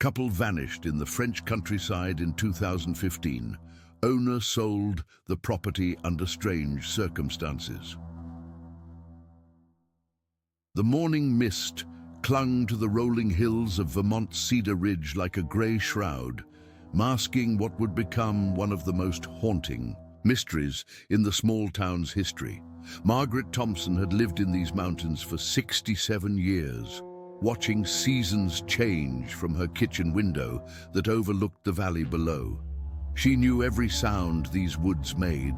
Couple vanished in the French countryside in 2015. Owner sold the property under strange circumstances. The morning mist clung to the rolling hills of Vermont's Cedar Ridge like a grey shroud, masking what would become one of the most haunting mysteries in the small town's history. Margaret Thompson had lived in these mountains for 67 years, watching seasons change from her kitchen window that overlooked the valley below. She knew every sound these woods made,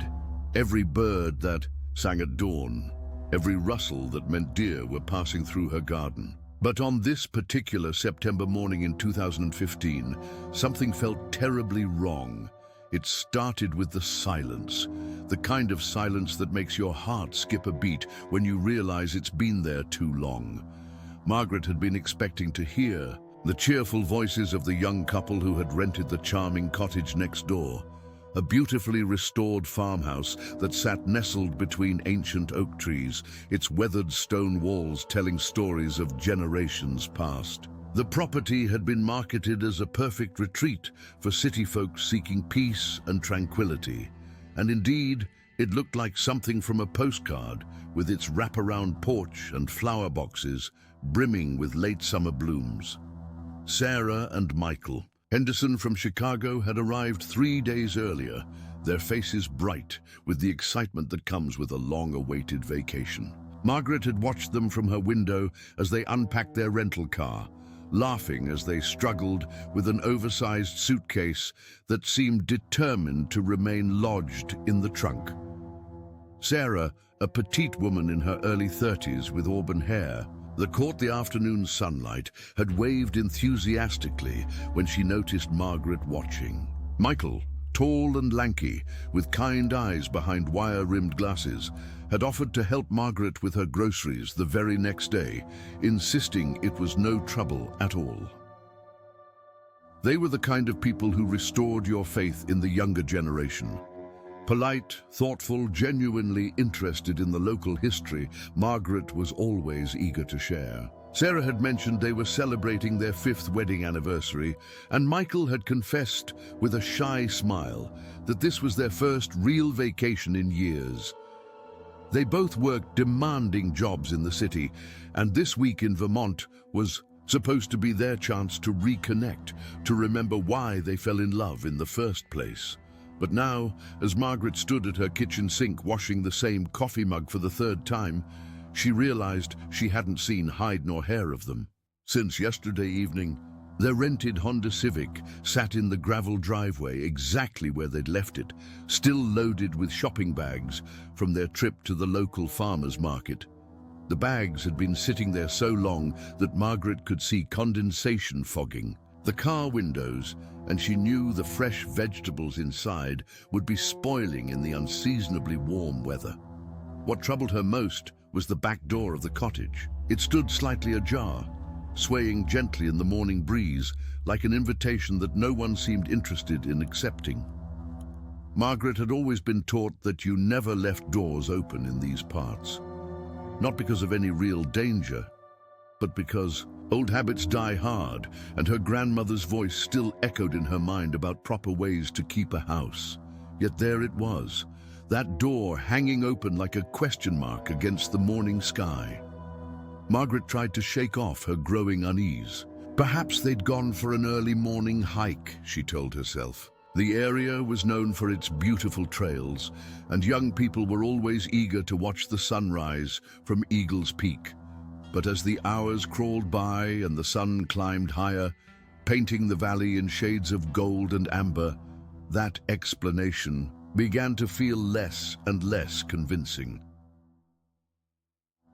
every bird that sang at dawn, every rustle that meant deer were passing through her garden. But on this particular September morning in 2015, something felt terribly wrong. It started with the silence, the kind of silence that makes your heart skip a beat when you realize it's been there too long. Margaret had been expecting to hear the cheerful voices of the young couple who had rented the charming cottage next door, a beautifully restored farmhouse that sat nestled between ancient oak trees, its weathered stone walls telling stories of generations past. The property had been marketed as a perfect retreat for city folk seeking peace and tranquility, and indeed, it looked like something from a postcard, with its wraparound porch and flower boxes brimming with late summer blooms. Sarah and Michael Henderson from Chicago had arrived 3 days earlier, their faces bright with the excitement that comes with a long-awaited vacation. Margaret had watched them from her window as they unpacked their rental car, laughing as they struggled with an oversized suitcase that seemed determined to remain lodged in the trunk. Sarah, a petite woman in her early 30s with auburn hair, that caught the afternoon sunlight, had waved enthusiastically when she noticed Margaret watching. Michael, tall and lanky, with kind eyes behind wire-rimmed glasses, had offered to help Margaret with her groceries the very next day, insisting it was no trouble at all. They were the kind of people who restored your faith in the younger generation. Polite, thoughtful, genuinely interested in the local history, Margaret was always eager to share. Sarah had mentioned they were celebrating their 5th wedding anniversary, and Michael had confessed with a shy smile that this was their first real vacation in years. They both worked demanding jobs in the city, and this week in Vermont was supposed to be their chance to reconnect, to remember why they fell in love in the first place. But now, as Margaret stood at her kitchen sink washing the same coffee mug for the 3rd time, she realized she hadn't seen hide nor hair of them. Since yesterday evening, their rented Honda Civic sat in the gravel driveway exactly where they'd left it, still loaded with shopping bags from their trip to the local farmers market. The bags had been sitting there so long that Margaret could see condensation fogging the car windows, and she knew the fresh vegetables inside would be spoiling in the unseasonably warm weather. What troubled her most was the back door of the cottage. It stood slightly ajar, swaying gently in the morning breeze, like an invitation that no one seemed interested in accepting. Margaret had always been taught that you never left doors open in these parts. Not because of any real danger, but because old habits die hard, and her grandmother's voice still echoed in her mind about proper ways to keep a house. Yet there it was, that door hanging open like a question mark against the morning sky. Margaret tried to shake off her growing unease. Perhaps they'd gone for an early morning hike, she told herself. The area was known for its beautiful trails, and young people were always eager to watch the sunrise from Eagle's Peak. But as the hours crawled by and the sun climbed higher, painting the valley in shades of gold and amber, that explanation began to feel less and less convincing.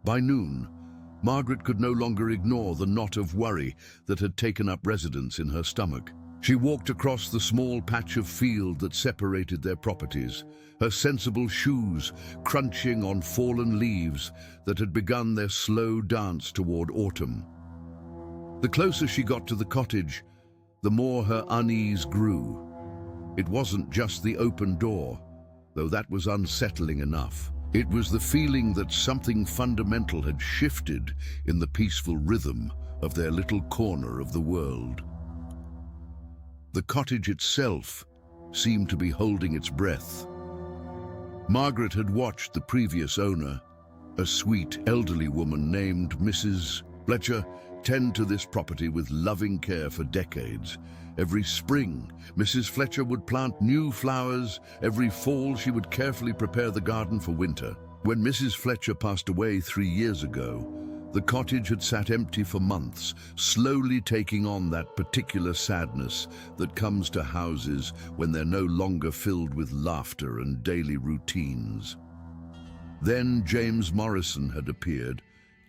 By noon, Margaret could no longer ignore the knot of worry that had taken up residence in her stomach. She walked across the small patch of field that separated their properties, her sensible shoes crunching on fallen leaves that had begun their slow dance toward autumn. The closer she got to the cottage, the more her unease grew. It wasn't just the open door, though that was unsettling enough. It was the feeling that something fundamental had shifted in the peaceful rhythm of their little corner of the world. The cottage itself seemed to be holding its breath. Margaret had watched the previous owner, a sweet elderly woman named Mrs. Fletcher, tend to this property with loving care for decades. Every spring, Mrs. Fletcher would plant new flowers. Every fall, she would carefully prepare the garden for winter. When Mrs. Fletcher passed away 3 years ago, the cottage had sat empty for months, slowly taking on that particular sadness that comes to houses when they're no longer filled with laughter and daily routines. Then James Morrison had appeared,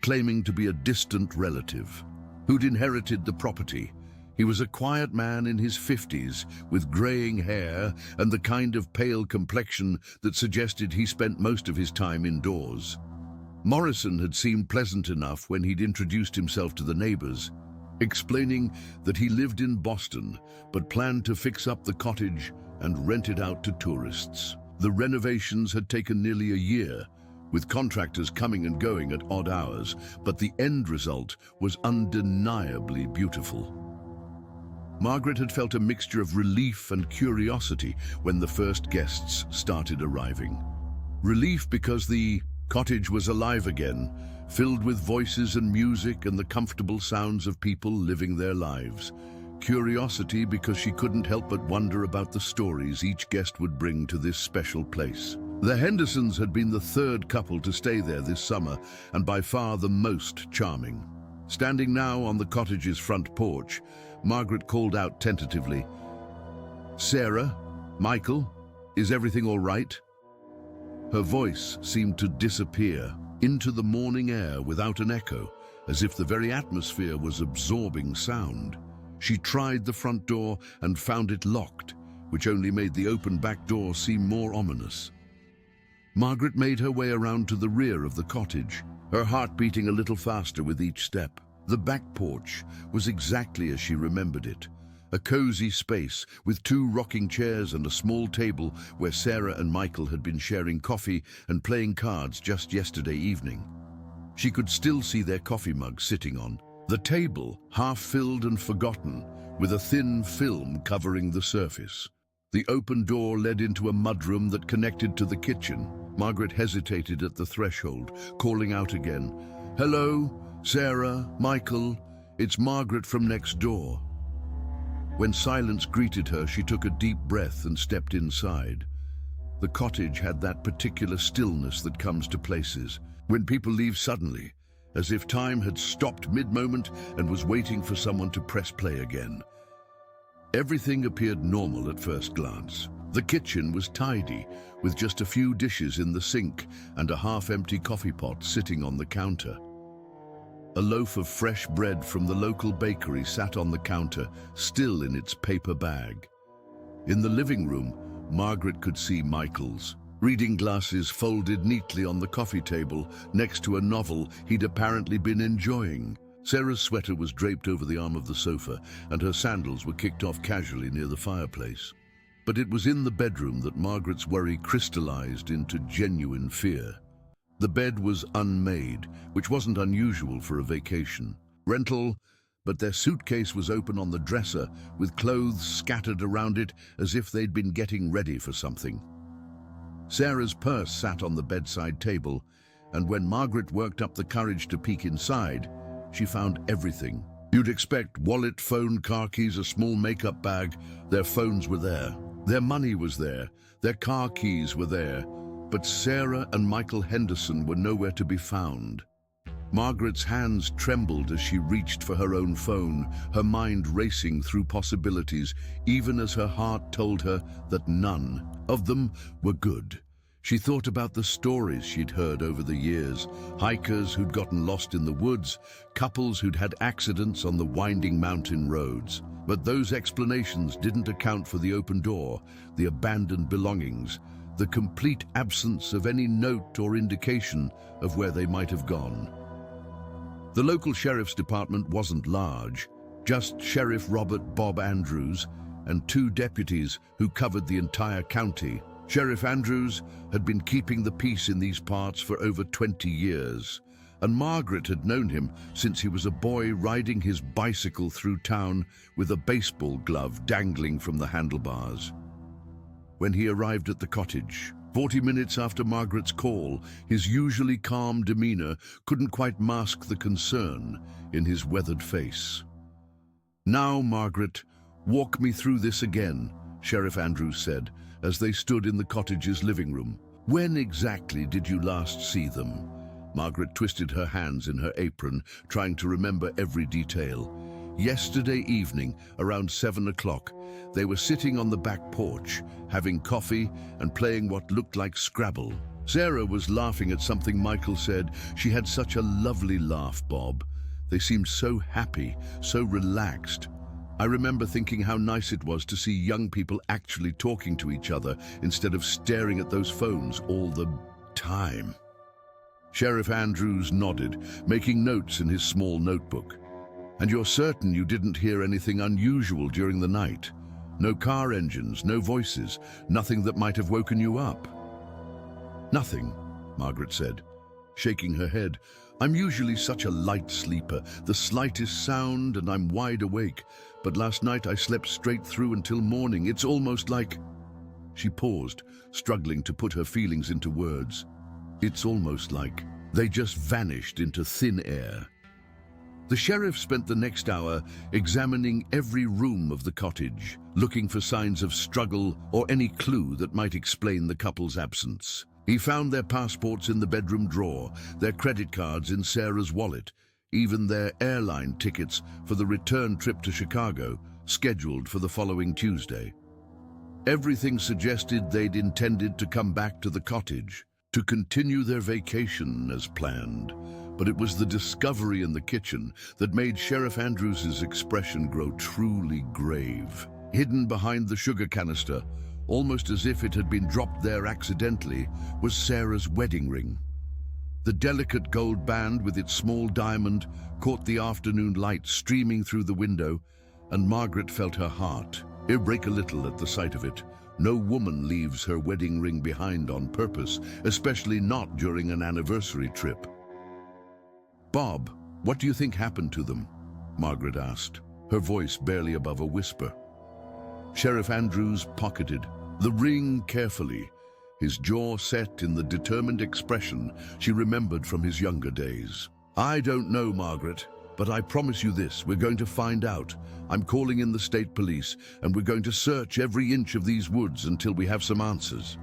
claiming to be a distant relative who'd inherited the property. He was a quiet man in his 50s, with greying hair and the kind of pale complexion that suggested he spent most of his time indoors. Morrison had seemed pleasant enough when he'd introduced himself to the neighbors, explaining that he lived in Boston but planned to fix up the cottage and rent it out to tourists. The renovations had taken nearly a year, with contractors coming and going at odd hours, but the end result was undeniably beautiful. Margaret had felt a mixture of relief and curiosity when the first guests started arriving. Relief because the cottage was alive again, filled with voices and music and the comfortable sounds of people living their lives. Curiosity because she couldn't help but wonder about the stories each guest would bring to this special place. The Hendersons had been the third couple to stay there this summer, and by far the most charming. Standing now on the cottage's front porch, Margaret called out tentatively, "Sarah, Michael, is everything all right?" Her voice seemed to disappear into the morning air without an echo, as if the very atmosphere was absorbing sound. She tried the front door and found it locked, which only made the open back door seem more ominous. Margaret made her way around to the rear of the cottage, her heart beating a little faster with each step. The back porch was exactly as she remembered it, a cozy space with 2 rocking chairs and a small table where Sarah and Michael had been sharing coffee and playing cards just yesterday evening. She could still see their coffee mugs sitting on the table, half filled and forgotten, with a thin film covering the surface. The open door led into a mudroom that connected to the kitchen. Margaret hesitated at the threshold, calling out again, "Hello, Sarah, Michael, it's Margaret from next door." When silence greeted her, she took a deep breath and stepped inside. The cottage had that particular stillness that comes to places when people leave suddenly, as if time had stopped mid-moment and was waiting for someone to press play again. Everything appeared normal at first glance. The kitchen was tidy, with just a few dishes in the sink and a half-empty coffee pot sitting on the counter. A loaf of fresh bread from the local bakery sat on the counter, still in its paper bag. In the living room, Margaret could see Michael's reading glasses folded neatly on the coffee table next to a novel he'd apparently been enjoying. Sarah's sweater was draped over the arm of the sofa, and her sandals were kicked off casually near the fireplace. But it was in the bedroom that Margaret's worry crystallized into genuine fear. The bed was unmade, which wasn't unusual for a vacation rental, but their suitcase was open on the dresser, with clothes scattered around it as if they'd been getting ready for something. Sarah's purse sat on the bedside table, and when Margaret worked up the courage to peek inside, she found everything. You'd expect wallet, phone, car keys, a small makeup bag. Their phones were there. Their money was there. Their car keys were there. But Sarah and Michael Henderson were nowhere to be found. Margaret's hands trembled as she reached for her own phone, her mind racing through possibilities, even as her heart told her that none of them were good. She thought about the stories she'd heard over the years, hikers who'd gotten lost in the woods, couples who'd had accidents on the winding mountain roads. But those explanations didn't account for the open door, the abandoned belongings, the complete absence of any note or indication of where they might have gone. The local sheriff's department wasn't large, just Sheriff Robert Bob Andrews and 2 deputies who covered the entire county. Sheriff Andrews had been keeping the peace in these parts for over 20 years, and Margaret had known him since he was a boy riding his bicycle through town with a baseball glove dangling from the handlebars. When he arrived at the cottage, 40 minutes after Margaret's call, his usually calm demeanor couldn't quite mask the concern in his weathered face. "Now, Margaret, walk me through this again," Sheriff Andrews said, as they stood in the cottage's living room. "When exactly did you last see them?" Margaret twisted her hands in her apron, trying to remember every detail. "Yesterday evening, around 7 o'clock, they were sitting on the back porch, having coffee and playing what looked like Scrabble. Sarah was laughing at something Michael said. She had such a lovely laugh, Bob. They seemed so happy, so relaxed. I remember thinking how nice it was to see young people actually talking to each other instead of staring at those phones all the time." Sheriff Andrews nodded, making notes in his small notebook. "And you're certain you didn't hear anything unusual during the night? No car engines, no voices, nothing that might have woken you up?" "Nothing," Margaret said, shaking her head. "I'm usually such a light sleeper, the slightest sound and I'm wide awake. But last night I slept straight through until morning. It's almost like..." She paused, struggling to put her feelings into words. "It's almost like they just vanished into thin air." The sheriff spent the next hour examining every room of the cottage, looking for signs of struggle or any clue that might explain the couple's absence. He found their passports in the bedroom drawer, their credit cards in Sarah's wallet, even their airline tickets for the return trip to Chicago, scheduled for the following Tuesday. Everything suggested they'd intended to come back to the cottage, to continue their vacation as planned. But it was the discovery in the kitchen that made Sheriff Andrews's expression grow truly grave. Hidden behind the sugar canister, almost as if it had been dropped there accidentally, was Sarah's wedding ring. The delicate gold band with its small diamond caught the afternoon light streaming through the window, and Margaret felt her heart break a little at the sight of it. No woman leaves her wedding ring behind on purpose, especially not during an anniversary trip. "Bob, what do you think happened to them?" Margaret asked, her voice barely above a whisper. Sheriff Andrews pocketed the ring carefully, his jaw set in the determined expression she remembered from his younger days. "I don't know, Margaret, but I promise you this, we're going to find out. I'm calling in the state police, and we're going to search every inch of these woods until we have some answers."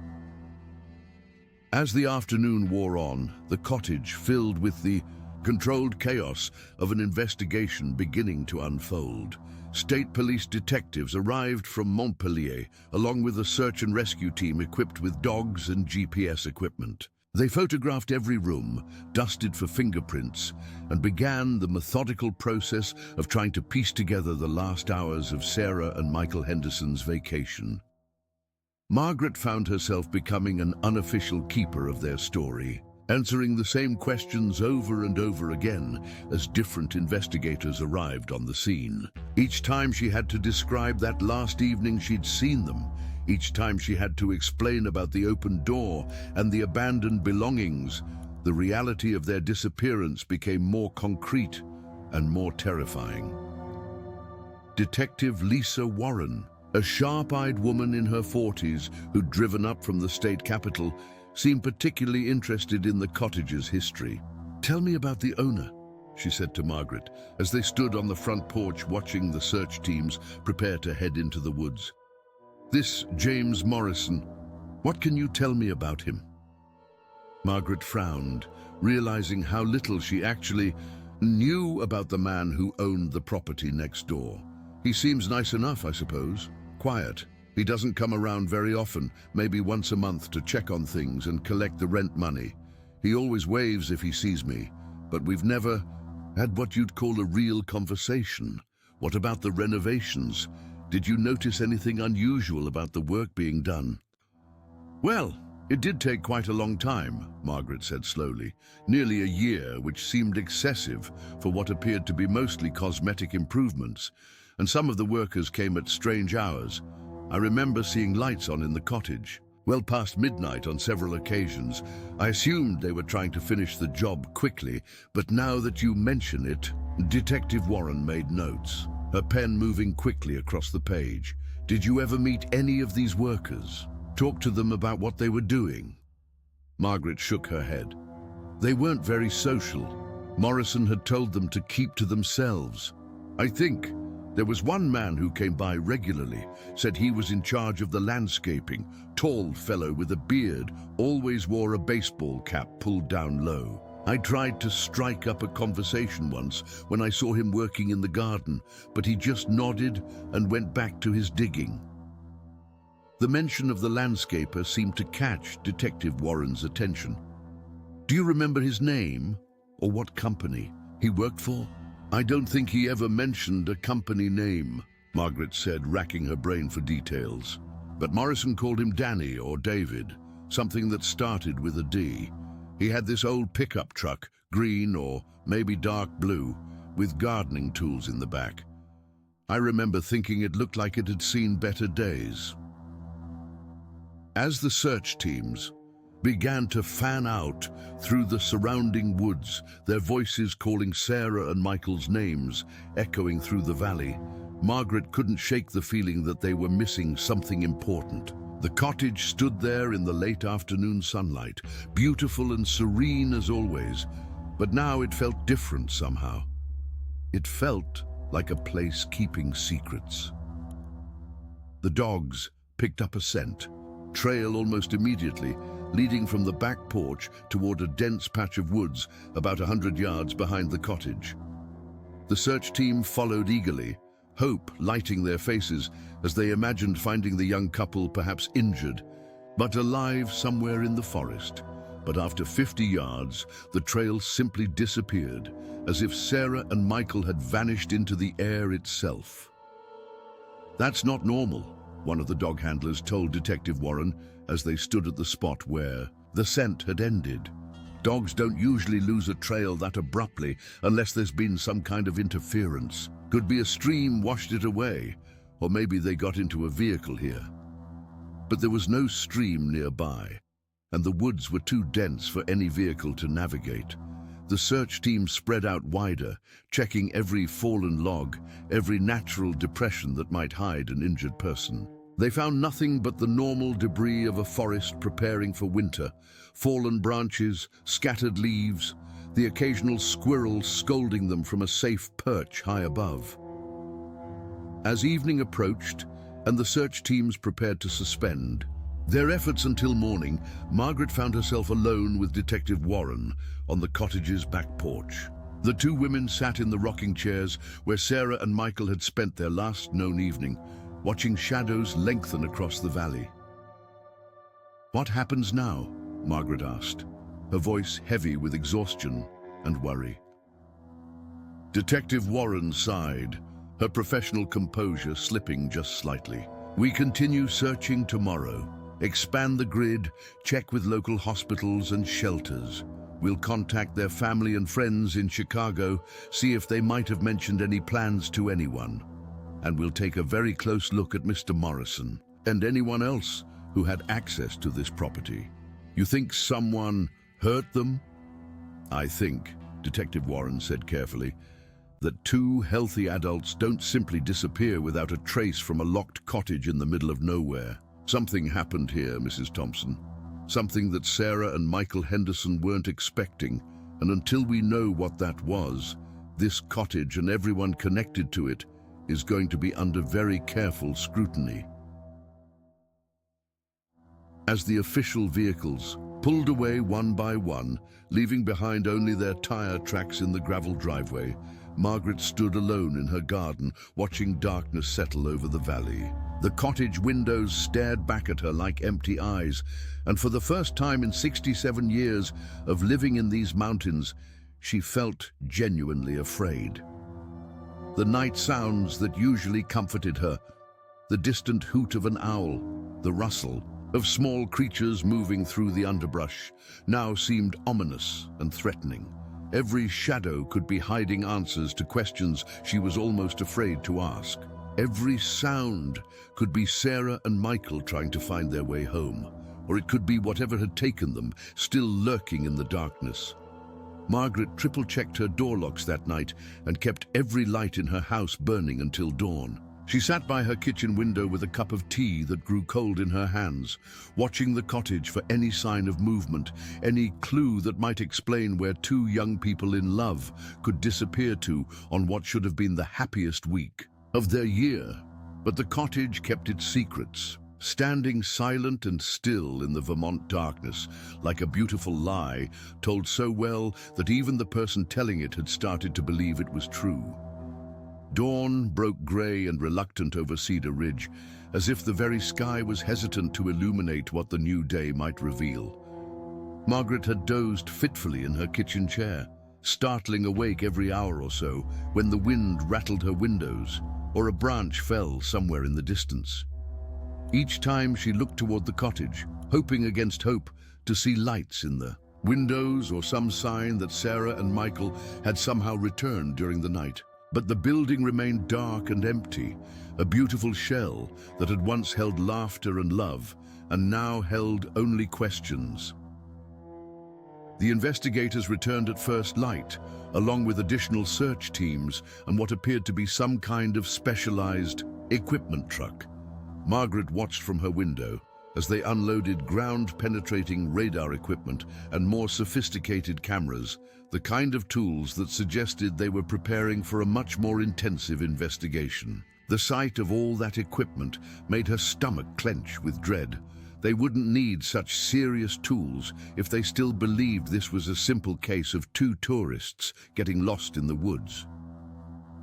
As the afternoon wore on, the cottage filled with the controlled chaos of an investigation beginning to unfold. State police detectives arrived from Montpellier, along with a search and rescue team equipped with dogs and GPS equipment. They photographed every room, dusted for fingerprints, and began the methodical process of trying to piece together the last hours of Sarah and Michael Henderson's vacation. Margaret found herself becoming an unofficial keeper of their story, answering the same questions over and over again as different investigators arrived on the scene. Each time she had to describe that last evening she'd seen them. Each time she had to explain about the open door and the abandoned belongings. The reality of their disappearance became more concrete and more terrifying. Detective Lisa Warren, a sharp-eyed woman in her 40s who'd driven up from the state capital, seemed particularly interested in the cottage's history. "Tell me about the owner," she said to Margaret, as they stood on the front porch watching the search teams prepare to head into the woods. "This James Morrison, what can you tell me about him?" Margaret frowned, realizing how little she actually knew about the man who owned the property next door. "He seems nice enough, I suppose. Quiet. He doesn't come around very often, maybe once a month to check on things and collect the rent money. He always waves if he sees me, but we've never had what you'd call a real conversation. What about the renovations? Did you notice anything unusual about the work being done?" "Well, it did take quite a long time," Margaret said slowly. "Nearly a year, which seemed excessive for what appeared to be mostly cosmetic improvements, and some of the workers came at strange hours. I remember seeing lights on in the cottage, well past midnight on several occasions. I assumed they were trying to finish the job quickly, but now that you mention it, Detective Warren made notes, her pen moving quickly across the page. Did you ever meet any of these workers? Talk to them about what they were doing? Margaret shook her head. They weren't very social. Morrison had told them to keep to themselves. I think there was one man who came by regularly, said he was in charge of the landscaping, tall fellow with a beard, always wore a baseball cap pulled down low. I tried to strike up a conversation once when I saw him working in the garden, but he just nodded and went back to his digging. The mention of the landscaper seemed to catch Detective Warren's attention. Do you remember his name or what company he worked for? I don't think he ever mentioned a company name, Margaret said, racking her brain for details. But Morrison called him Danny or David, something that started with a D. He had this old pickup truck, green or maybe dark blue, with gardening tools in the back. I remember thinking it looked like it had seen better days. As the search teams began to fan out through the surrounding woods, their voices calling Sarah and Michael's names echoing through the valley, Margaret couldn't shake the feeling that they were missing something important. The cottage stood there in the late afternoon sunlight, beautiful and serene as always, but now it felt different somehow. It felt like a place keeping secrets. The dogs picked up a scent, trail almost immediately, leading from the back porch toward a dense patch of woods about 100 yards behind the cottage. The search team followed eagerly, hope lighting their faces as they imagined finding the young couple perhaps injured, but alive somewhere in the forest. But after 50 yards, the trail simply disappeared, as if Sarah and Michael had vanished into the air itself. That's not normal, one of the dog handlers told Detective Warren as they stood at the spot where the scent had ended. Dogs don't usually lose a trail that abruptly unless there's been some kind of interference. Could be a stream washed it away, or maybe they got into a vehicle here. But there was no stream nearby, and the woods were too dense for any vehicle to navigate. The search team spread out wider, checking every fallen log, every natural depression that might hide an injured person. They found nothing but the normal debris of a forest preparing for winter, fallen branches, scattered leaves, the occasional squirrel scolding them from a safe perch high above. As evening approached and the search teams prepared to suspend their efforts until morning, Margaret found herself alone with Detective Warren on the cottage's back porch. The two women sat in the rocking chairs where Sarah and Michael had spent their last known evening, watching shadows lengthen across the valley. What happens now? Margaret asked, her voice heavy with exhaustion and worry. Detective Warren sighed, her professional composure slipping just slightly. We continue searching tomorrow. Expand the grid, check with local hospitals and shelters. We'll contact their family and friends in Chicago, see if they might have mentioned any plans to anyone. And we'll take a very close look at Mr. Morrison and anyone else who had access to this property. You think someone hurt them? I think, Detective Warren said carefully, that two healthy adults don't simply disappear without a trace from a locked cottage in the middle of nowhere. Something happened here, Mrs. Thompson. Something that Sarah and Michael Henderson weren't expecting, and until we know what that was, this cottage and everyone connected to it is going to be under very careful scrutiny. As the official vehicles pulled away one by one, leaving behind only their tire tracks in the gravel driveway, Margaret stood alone in her garden, watching darkness settle over the valley. The cottage windows stared back at her like empty eyes, and for the first time in 67 years of living in these mountains, she felt genuinely afraid. The night sounds that usually comforted her, the distant hoot of an owl, the rustle of small creatures moving through the underbrush, now seemed ominous and threatening. Every shadow could be hiding answers to questions she was almost afraid to ask. Every sound could be Sarah and Michael trying to find their way home, or it could be whatever had taken them, still lurking in the darkness. Margaret triple-checked her door locks that night and kept every light in her house burning until dawn. She sat by her kitchen window with a cup of tea that grew cold in her hands, watching the cottage for any sign of movement, any clue that might explain where two young people in love could disappear to on what should have been the happiest week of their year. But the cottage kept its secrets, standing silent and still in the Vermont darkness, like a beautiful lie told so well that even the person telling it had started to believe it was true. Dawn broke grey and reluctant over Cedar Ridge, as if the very sky was hesitant to illuminate what the new day might reveal. Margaret had dozed fitfully in her kitchen chair, startling awake every hour or so when the wind rattled her windows or a branch fell somewhere in the distance. Each time she looked toward the cottage, hoping against hope to see lights in the windows or some sign that Sarah and Michael had somehow returned during the night. But the building remained dark and empty, a beautiful shell that had once held laughter and love, and now held only questions. The investigators returned at first light, along with additional search teams and what appeared to be some kind of specialized equipment truck. Margaret watched from her window as they unloaded ground-penetrating radar equipment and more sophisticated cameras, the kind of tools that suggested they were preparing for a much more intensive investigation. The sight of all that equipment made her stomach clench with dread. They wouldn't need such serious tools if they still believed this was a simple case of two tourists getting lost in the woods.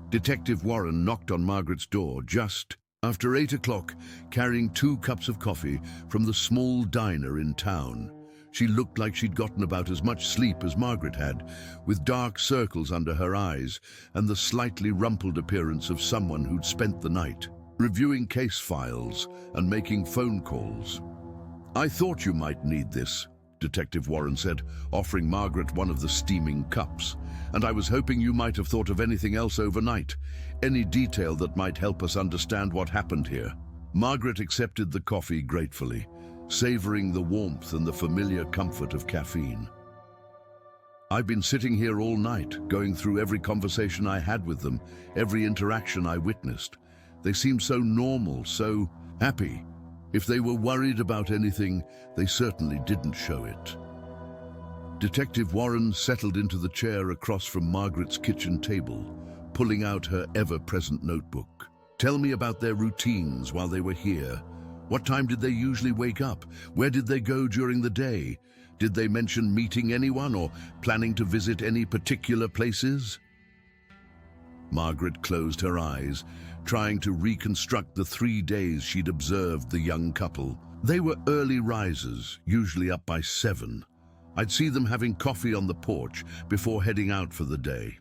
Detective Warren knocked on Margaret's door just after 8 o'clock, carrying 2 cups of coffee from the small diner in town. She looked like she'd gotten about as much sleep as Margaret had, with dark circles under her eyes and the slightly rumpled appearance of someone who'd spent the night reviewing case files and making phone calls. "I thought you might need this," Detective Warren said, offering Margaret one of the steaming cups. "And I was hoping you might have thought of anything else overnight, any detail that might help us understand what happened here." Margaret accepted the coffee gratefully, savoring the warmth and the familiar comfort of caffeine. "I've been sitting here all night, going through every conversation I had with them, every interaction I witnessed. They seemed so normal, so happy. If they were worried about anything, they certainly didn't show it." Detective Warren settled into the chair across from Margaret's kitchen table, pulling out her ever-present notebook. "Tell me about their routines while they were here. What time did they usually wake up? Where did they go during the day? Did they mention meeting anyone or planning to visit any particular places?" Margaret closed her eyes, trying to reconstruct the 3 days she'd observed the young couple. They were early risers, usually up by 7. I'd see them having coffee on the porch before heading out for the day.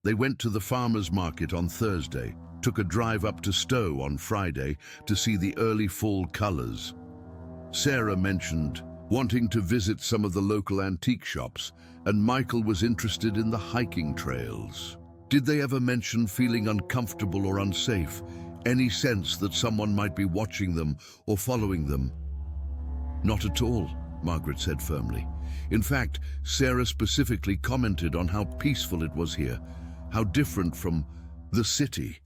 They went to the farmer's market on Thursday, took a drive up to Stowe on Friday to see the early fall colors. Sarah mentioned wanting to visit some of the local antique shops, and Michael was interested in the hiking trails. Did they ever mention feeling uncomfortable or unsafe? Any sense that someone might be watching them or following them? "Not at all," Margaret said firmly. In fact, Sarah specifically commented on how peaceful it was here, how different from the city.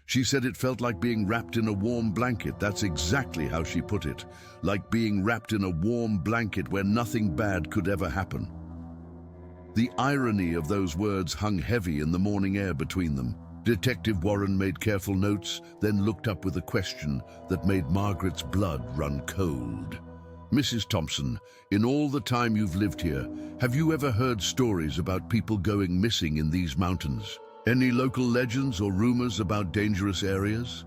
She said it felt like being wrapped in a warm blanket. That's exactly how she put it, like being wrapped in a warm blanket where nothing bad could ever happen. The irony of those words hung heavy in the morning air between them. Detective Warren made careful notes, then looked up with a question that made Margaret's blood run cold. "Mrs. Thompson, in all the time you've lived here, have you ever heard stories about people going missing in these mountains? Any local legends or rumors about dangerous areas?"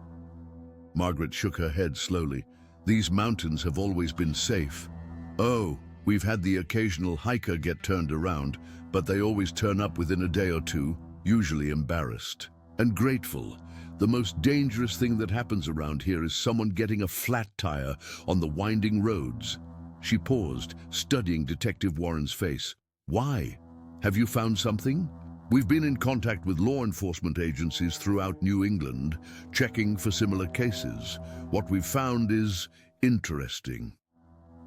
Margaret shook her head slowly. "These mountains have always been safe." "Oh, we've had the occasional hiker get turned around, but they always turn up within a day or two, usually embarrassed. And grateful. The most dangerous thing that happens around here is someone getting a flat tire on the winding roads." She paused, studying Detective Warren's face. "Why? Have you found something?" "We've been in contact with law enforcement agencies throughout New England, checking for similar cases. What we've found is interesting."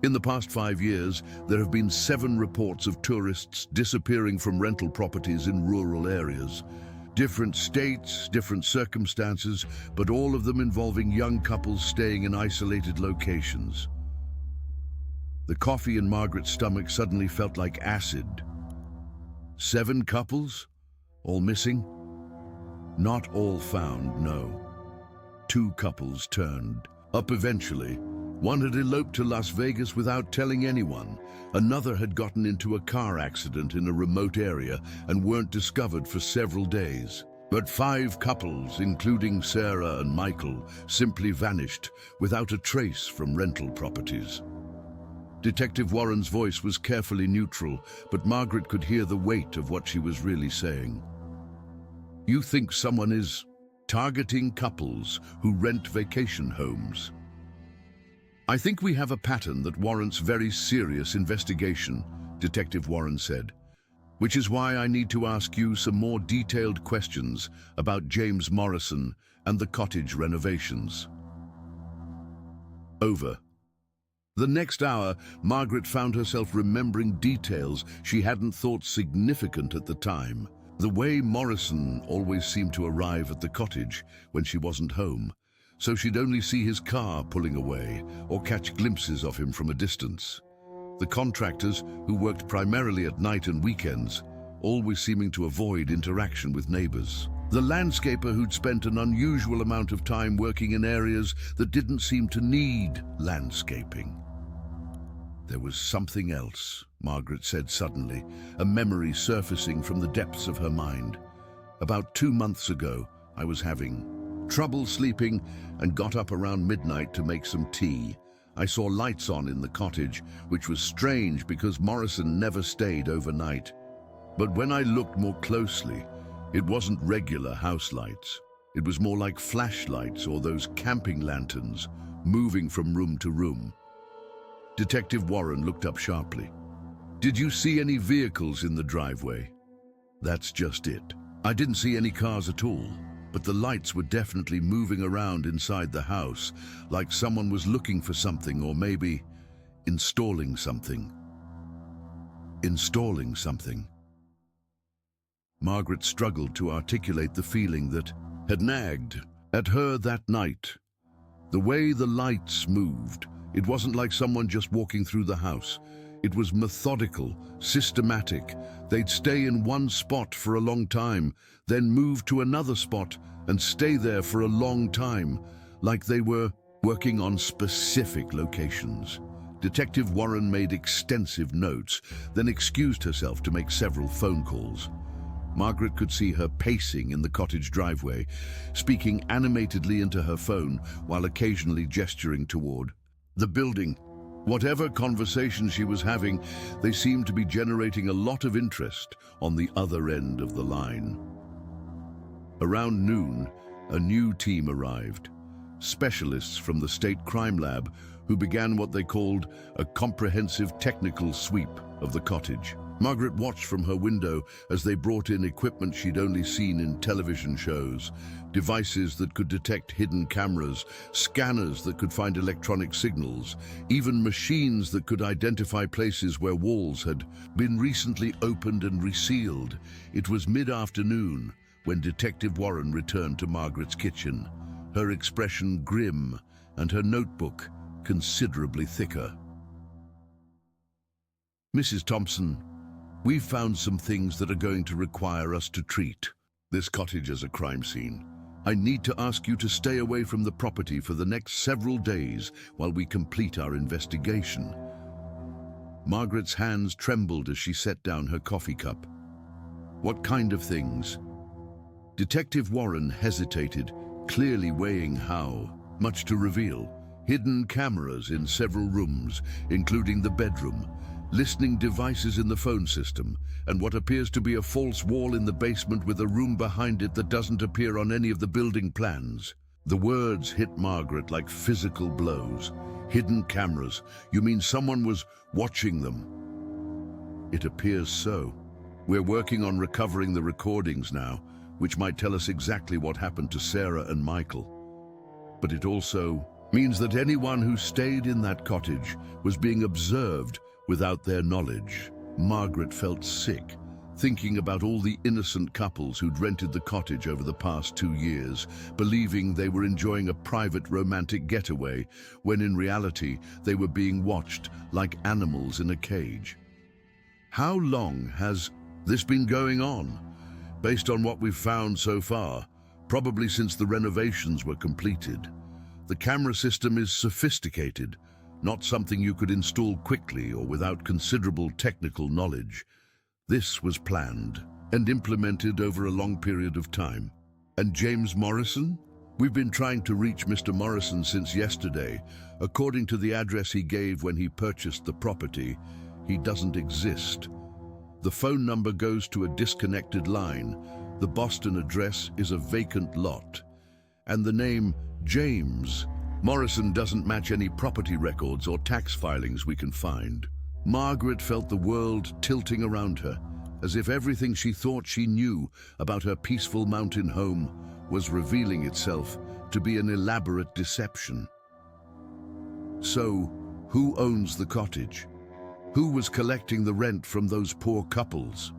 In the past 5 years, there have been 7 reports of tourists disappearing from rental properties in rural areas. Different states, different circumstances, but all of them involving young couples staying in isolated locations. The coffee in Margaret's stomach suddenly felt like acid. 7 couples? All missing? Not all found, no. 2 couples turned up eventually. One had eloped to Las Vegas without telling anyone. Another had gotten into a car accident in a remote area and weren't discovered for several days. But 5 couples, including Sarah and Michael, simply vanished without a trace from rental properties. Detective Warren's voice was carefully neutral, but Margaret could hear the weight of what she was really saying. You think someone is targeting couples who rent vacation homes? I think we have a pattern that warrants very serious investigation, Detective Warren said, which is why I need to ask you some more detailed questions about James Morrison and the cottage renovations. Over. The next hour, Margaret found herself remembering details she hadn't thought significant at the time. The way Morrison always seemed to arrive at the cottage when she wasn't home, so she'd only see his car pulling away or catch glimpses of him from a distance. The contractors, who worked primarily at night and weekends, always seeming to avoid interaction with neighbors. The landscaper who'd spent an unusual amount of time working in areas that didn't seem to need landscaping. There was something else, Margaret said suddenly, a memory surfacing from the depths of her mind. About 2 months ago, I was having trouble sleeping and got up around midnight to make some tea. I saw lights on in the cottage, which was strange because Morrison never stayed overnight. But when I looked more closely, it wasn't regular house lights. It was more like flashlights or those camping lanterns, moving from room to room. Detective Warren looked up sharply. Did you see any vehicles in the driveway? That's just it. I didn't see any cars at all, but the lights were definitely moving around inside the house, like someone was looking for something or maybe installing something. Installing something. Margaret struggled to articulate the feeling that had nagged at her that night. The way the lights moved, it wasn't like someone just walking through the house. It was methodical, systematic. They'd stay in one spot for a long time, then move to another spot and stay there for a long time, like they were working on specific locations. Detective Warren made extensive notes, then excused herself to make several phone calls. Margaret could see her pacing in the cottage driveway, speaking animatedly into her phone while occasionally gesturing toward the building. Whatever conversation she was having, they seemed to be generating a lot of interest on the other end of the line. Around noon, a new team arrived. Specialists from the State Crime Lab who began what they called a comprehensive technical sweep of the cottage. Margaret watched from her window as they brought in equipment she'd only seen in television shows. Devices that could detect hidden cameras, scanners that could find electronic signals, even machines that could identify places where walls had been recently opened and resealed. It was mid-afternoon when Detective Warren returned to Margaret's kitchen, her expression grim and her notebook considerably thicker. Mrs. Thompson, we've found some things that are going to require us to treat this cottage as a crime scene. I need to ask you to stay away from the property for the next several days while we complete our investigation. Margaret's hands trembled as she set down her coffee cup. What kind of things? Detective Warren hesitated, clearly weighing how much to reveal. Hidden cameras in several rooms, including the bedroom, listening devices in the phone system, and what appears to be a false wall in the basement with a room behind it that doesn't appear on any of the building plans. The words hit Margaret like physical blows. Hidden cameras. You mean someone was watching them? It appears so. We're working on recovering the recordings now, which might tell us exactly what happened to Sarah and Michael. But it also means that anyone who stayed in that cottage was being observed without their knowledge. Margaret felt sick, thinking about all the innocent couples who'd rented the cottage over the past 2 years, believing they were enjoying a private romantic getaway, when in reality they were being watched like animals in a cage. How long has this been going on? Based on what we've found so far, probably since the renovations were completed. The camera system is sophisticated, not something you could install quickly or without considerable technical knowledge. This was planned and implemented over a long period of time. And James Morrison? We've been trying to reach Mr. Morrison since yesterday. According to the address he gave when he purchased the property, he doesn't exist. The phone number goes to a disconnected line. The Boston address is a vacant lot. And the name James Morrison doesn't match any property records or tax filings we can find. Margaret felt the world tilting around her, as if everything she thought she knew about her peaceful mountain home was revealing itself to be an elaborate deception. So, who owns the cottage? Who was collecting the rent from those poor couples?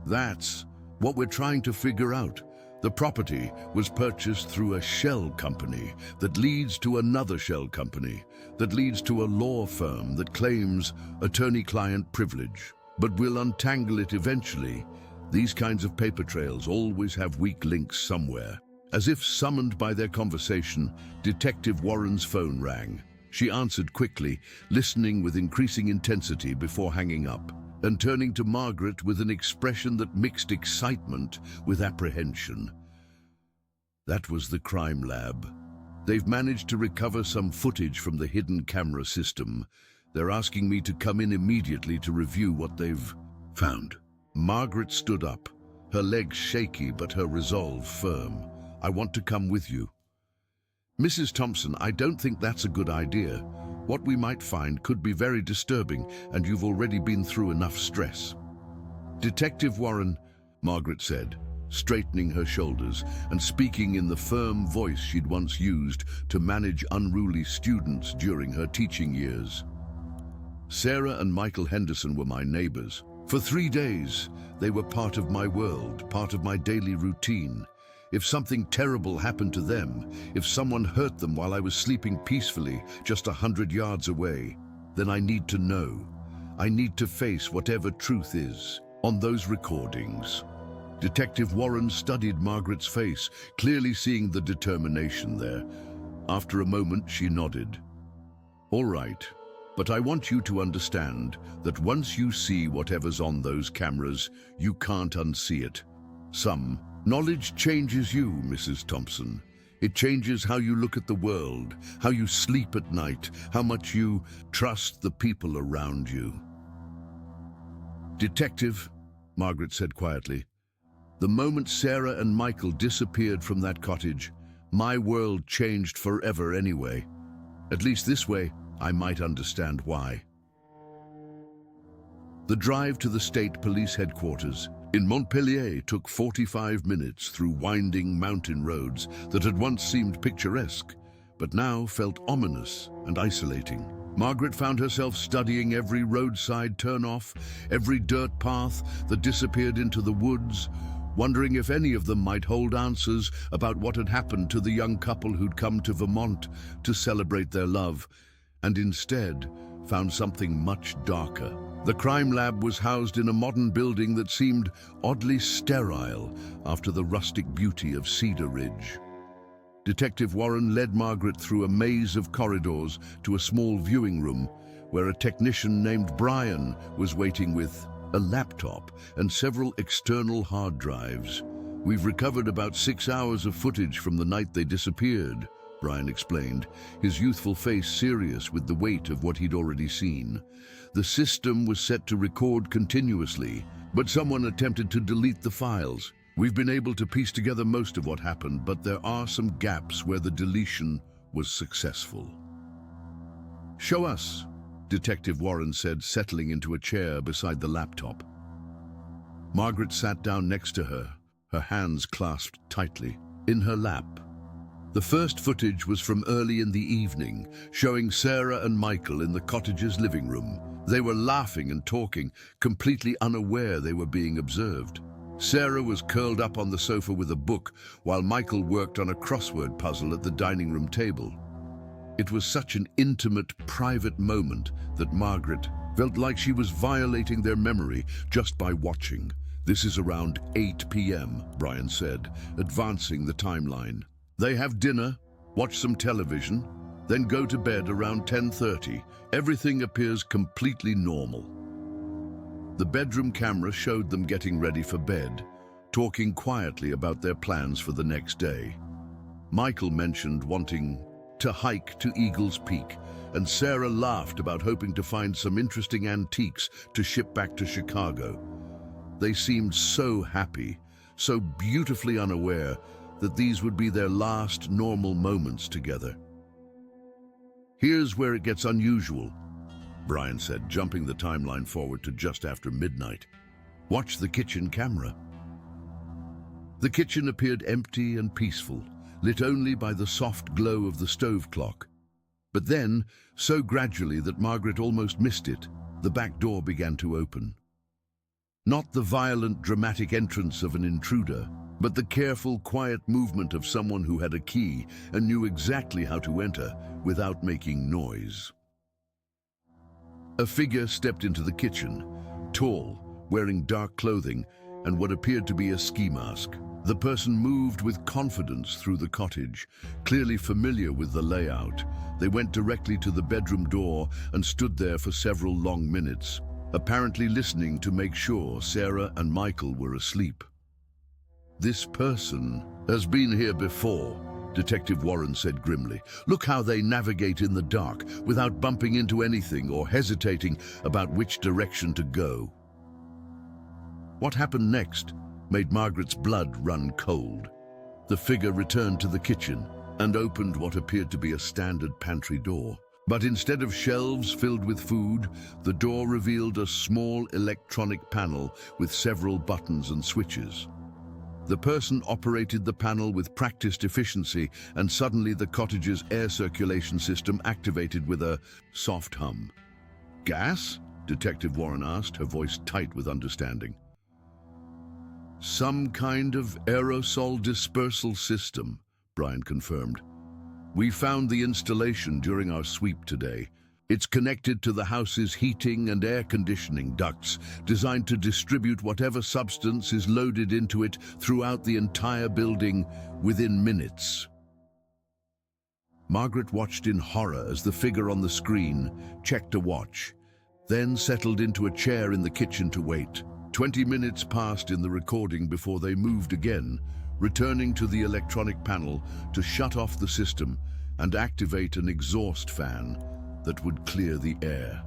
That's what we're trying to figure out. The property was purchased through a shell company that leads to another shell company that leads to a law firm that claims attorney-client privilege. But we'll untangle it eventually. These kinds of paper trails always have weak links somewhere. As if summoned by their conversation, Detective Warren's phone rang. She answered quickly, listening with increasing intensity before hanging up, and turning to Margaret with an expression that mixed excitement with apprehension. That was the crime lab. They've managed to recover some footage from the hidden camera system. They're asking me to come in immediately to review what they've found. Margaret stood up, her legs shaky but her resolve firm. I want to come with you. Mrs. Thompson, I don't think that's a good idea. What we might find could be very disturbing, and you've already been through enough stress. Detective Warren, Margaret said, straightening her shoulders and speaking in the firm voice she'd once used to manage unruly students during her teaching years. Sarah and Michael Henderson were my neighbors. For 3 days, they were part of my world, part of my daily routine. If something terrible happened to them, if someone hurt them while I was sleeping peacefully just 100 yards away, then I need to know. I need to face whatever truth is on those recordings. Detective Warren studied Margaret's face, clearly seeing the determination there. After a moment, she nodded. All right, but I want you to understand that once you see whatever's on those cameras, you can't unsee it. Knowledge changes you, Mrs. Thompson. It changes how you look at the world, how you sleep at night, how much you trust the people around you. Detective, Margaret said quietly, the moment Sarah and Michael disappeared from that cottage, my world changed forever anyway. At least this way, I might understand why. The drive to the state police headquarters in Montpellier took 45 minutes through winding mountain roads that had once seemed picturesque, but now felt ominous and isolating. Margaret found herself studying every roadside turnoff, every dirt path that disappeared into the woods, wondering if any of them might hold answers about what had happened to the young couple who'd come to Vermont to celebrate their love, and instead found something much darker. The crime lab was housed in a modern building that seemed oddly sterile after the rustic beauty of Cedar Ridge. Detective Warren led Margaret through a maze of corridors to a small viewing room where a technician named Brian was waiting with a laptop and several external hard drives. We've recovered about 6 hours of footage from the night they disappeared, Brian explained, his youthful face serious with the weight of what he'd already seen. The system was set to record continuously, but someone attempted to delete the files. We've been able to piece together most of what happened, but there are some gaps where the deletion was successful. Show us, Detective Warren said, settling into a chair beside the laptop. Margaret sat down next to her, her hands clasped tightly. In her lap, The first footage was from early in the evening, showing Sarah and Michael in the cottage's living room. They were laughing and talking, completely unaware they were being observed. Sarah was curled up on the sofa with a book, while Michael worked on a crossword puzzle at the dining room table. It was such an intimate, private moment that Margaret felt like she was violating their memory just by watching. "This is around 8 p.m., Brian said, advancing the timeline. "They have dinner, watch some television, then go to bed around 10:30. Everything appears completely normal." The bedroom camera showed them getting ready for bed, talking quietly about their plans for the next day. Michael mentioned wanting to hike to Eagle's Peak, and Sarah laughed about hoping to find some interesting antiques to ship back to Chicago. They seemed so happy, so beautifully unaware that these would be their last normal moments together. "Here's where it gets unusual," Brian said, jumping the timeline forward to just after midnight. "Watch the kitchen camera." The kitchen appeared empty and peaceful, lit only by the soft glow of the stove clock. But then, so gradually that Margaret almost missed it, the back door began to open. Not the violent, dramatic entrance of an intruder, but the careful, quiet movement of someone who had a key and knew exactly how to enter without making noise. A figure stepped into the kitchen, tall, wearing dark clothing and what appeared to be a ski mask. The person moved with confidence through the cottage, clearly familiar with the layout. They went directly to the bedroom door and stood there for several long minutes, apparently listening to make sure Sarah and Michael were asleep. "This person has been here before," Detective Warren said grimly. "Look how they navigate in the dark without bumping into anything or hesitating about which direction to go." What happened next made Margaret's blood run cold. The figure returned to the kitchen and opened what appeared to be a standard pantry door. But instead of shelves filled with food, the door revealed a small electronic panel with several buttons and switches. The person operated the panel with practiced efficiency, and suddenly the cottage's air circulation system activated with a soft hum. "Gas?" Detective Warren asked, her voice tight with understanding. "Some kind of aerosol dispersal system," Brian confirmed. "We found the installation during our sweep today. It's connected to the house's heating and air conditioning ducts, designed to distribute whatever substance is loaded into it throughout the entire building within minutes." Margaret watched in horror as the figure on the screen checked a watch, then settled into a chair in the kitchen to wait. 20 minutes passed in the recording before they moved again, returning to the electronic panel to shut off the system and activate an exhaust fan that would clear the air.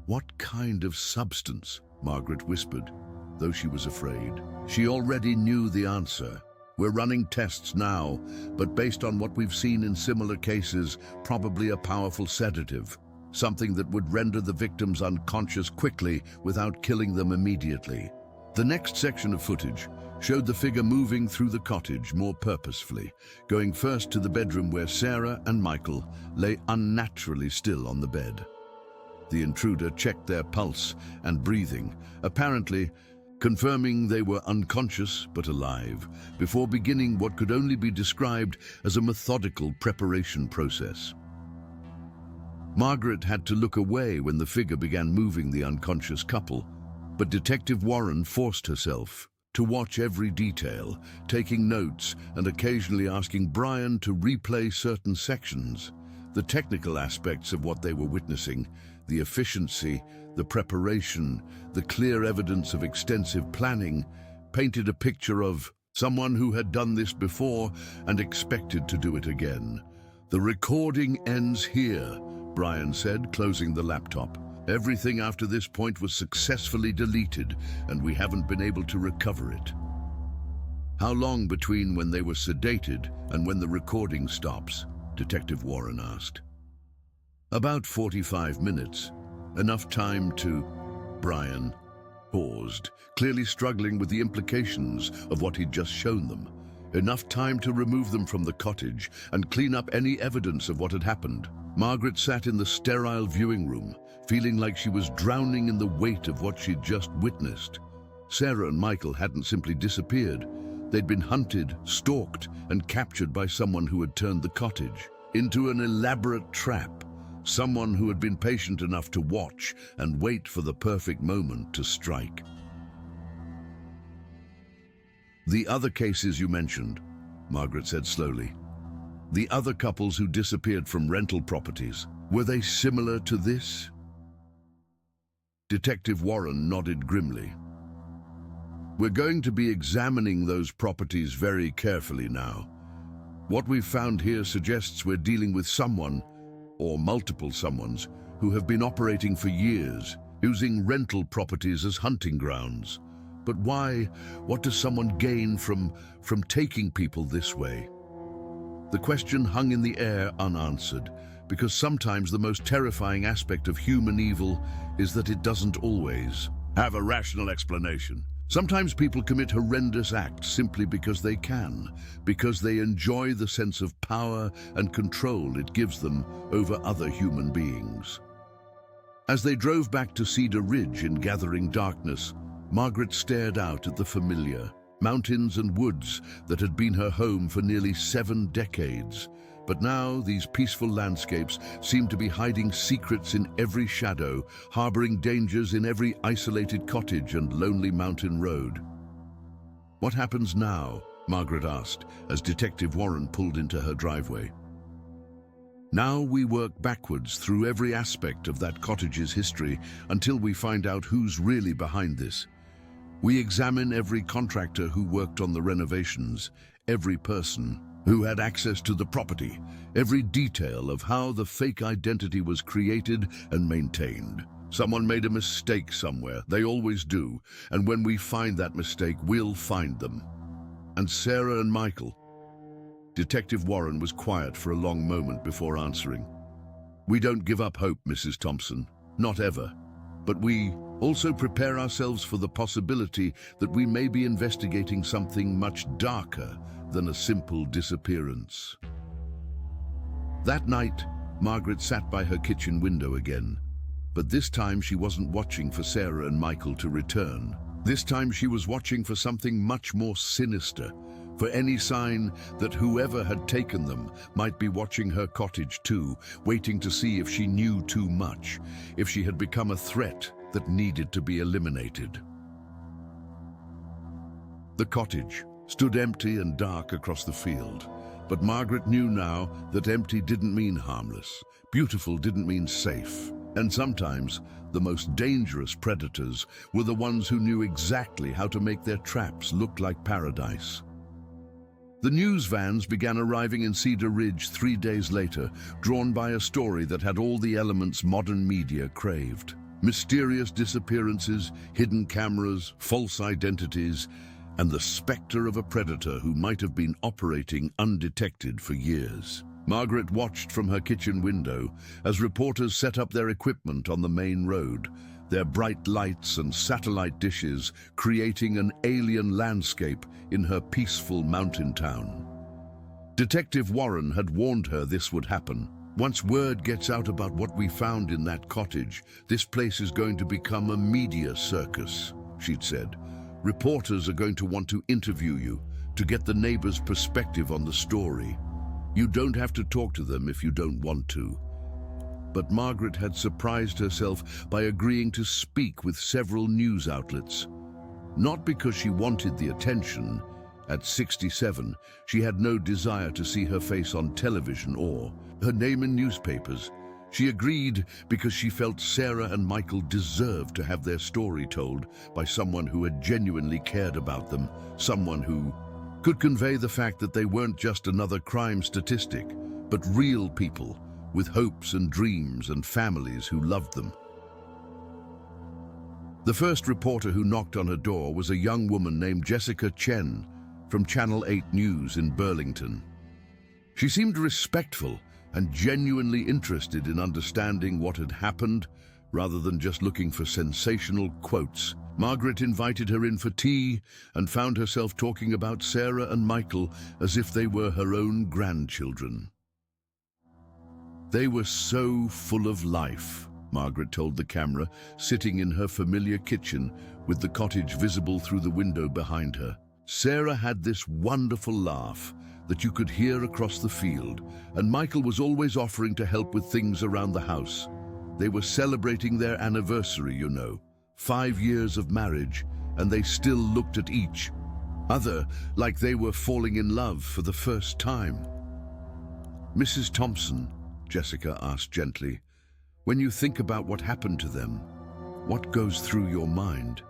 "What kind of substance?" Margaret whispered, though she was afraid. She already knew the answer. "We're running tests now, but based on what we've seen in similar cases, probably a powerful sedative. Something that would render the victims unconscious quickly without killing them immediately." The next section of footage showed the figure moving through the cottage more purposefully, going first to the bedroom where Sarah and Michael lay unnaturally still on the bed. The intruder checked their pulse and breathing, apparently confirming they were unconscious but alive, before beginning what could only be described as a methodical preparation process. Margaret had to look away when the figure began moving the unconscious couple, but Detective Warren forced herself to watch every detail, taking notes and occasionally asking Brian to replay certain sections. The technical aspects of what they were witnessing, the efficiency, the preparation, the clear evidence of extensive planning, painted a picture of someone who had done this before and expected to do it again. "The recording ends here," Brian said, closing the laptop. "Everything after this point was successfully deleted, and we haven't been able to recover it." "How long between when they were sedated and when the recording stops?" Detective Warren asked. "About 45 minutes. Enough time to..." Brian paused, clearly struggling with the implications of what he'd just shown them. enough time to remove them from the cottage and clean up any evidence of what had happened. Margaret sat in the sterile viewing room, feeling like she was drowning in the weight of what she'd just witnessed. Sarah and Michael hadn't simply disappeared. They'd been hunted, stalked, and captured by someone who had turned the cottage into an elaborate trap, someone who had been patient enough to watch and wait for the perfect moment to strike. The other cases you mentioned, Margaret said slowly, the other couples who disappeared from rental properties, were they similar to this? Detective Warren nodded grimly. We're going to be examining those properties very carefully now. What we've found here suggests we're dealing with someone, or multiple someones, who have been operating for years, using rental properties as hunting grounds. But why? What does someone gain from taking people this way? The question hung in the air unanswered, because sometimes the most terrifying aspect of human evil is that it doesn't always have a rational explanation. Sometimes people commit horrendous acts simply because they can, because they enjoy the sense of power and control it gives them over other human beings. As they drove back to Cedar Ridge in gathering darkness, Margaret stared out at the familiar mountains and woods that had been her home for nearly 7 decades. But now these peaceful landscapes seemed to be hiding secrets in every shadow, harboring dangers in every isolated cottage and lonely mountain road. What happens now? Margaret asked as Detective Warren pulled into her driveway. Now we work backwards through every aspect of that cottage's history until we find out who's really behind this. We examine every contractor who worked on the renovations, every person who had access to the property, every detail of how the fake identity was created and maintained. Someone made a mistake somewhere, they always do, and when we find that mistake, we'll find them. And Sarah and Michael? Detective Warren was quiet for a long moment before answering. We don't give up hope, Mrs. Thompson, not ever. But we also prepare ourselves for the possibility that we may be investigating something much darker than a simple disappearance. That night, Margaret sat by her kitchen window again. But this time she wasn't watching for Sarah and Michael to return. This time she was watching for something much more sinister, for any sign that whoever had taken them might be watching her cottage too, waiting to see if she knew too much, if she had become a threat that needed to be eliminated. The cottage stood empty and dark across the field, but Margaret knew now that empty didn't mean harmless, beautiful didn't mean safe, and sometimes the most dangerous predators were the ones who knew exactly how to make their traps look like paradise. The news vans began arriving in Cedar Ridge 3 days later, drawn by a story that had all the elements modern media craved. Mysterious disappearances, hidden cameras, false identities, and the specter of a predator who might have been operating undetected for years. Margaret watched from her kitchen window as reporters set up their equipment on the main road, their bright lights and satellite dishes creating an alien landscape in her peaceful mountain town. Detective Warren had warned her this would happen. Once word gets out about what we found in that cottage, this place is going to become a media circus, she'd said. Reporters are going to want to interview you, to get the neighbors' perspective on the story. You don't have to talk to them if you don't want to. But Margaret had surprised herself by agreeing to speak with several news outlets. Not because she wanted the attention. At 67, she had no desire to see her face on television or her name in newspapers. She agreed because she felt Sarah and Michael deserved to have their story told by someone who had genuinely cared about them, someone who could convey the fact that they weren't just another crime statistic, but real people with hopes and dreams and families who loved them. The first reporter who knocked on her door was a young woman named Jessica Chen from Channel 8 News in Burlington. She seemed respectful and genuinely interested in understanding what had happened, rather than just looking for sensational quotes. Margaret invited her in for tea and found herself talking about Sarah and Michael as if they were her own grandchildren. They were so full of life, Margaret told the camera, sitting in her familiar kitchen with the cottage visible through the window behind her. Sarah had this wonderful laugh that you could hear across the field, and Michael was always offering to help with things around the house. They were celebrating their anniversary, 5 years of marriage, and they still looked at each other like they were falling in love for the first time. "Mrs. Thompson," Jessica asked gently, "when you think about what happened to them, what goes through your mind?"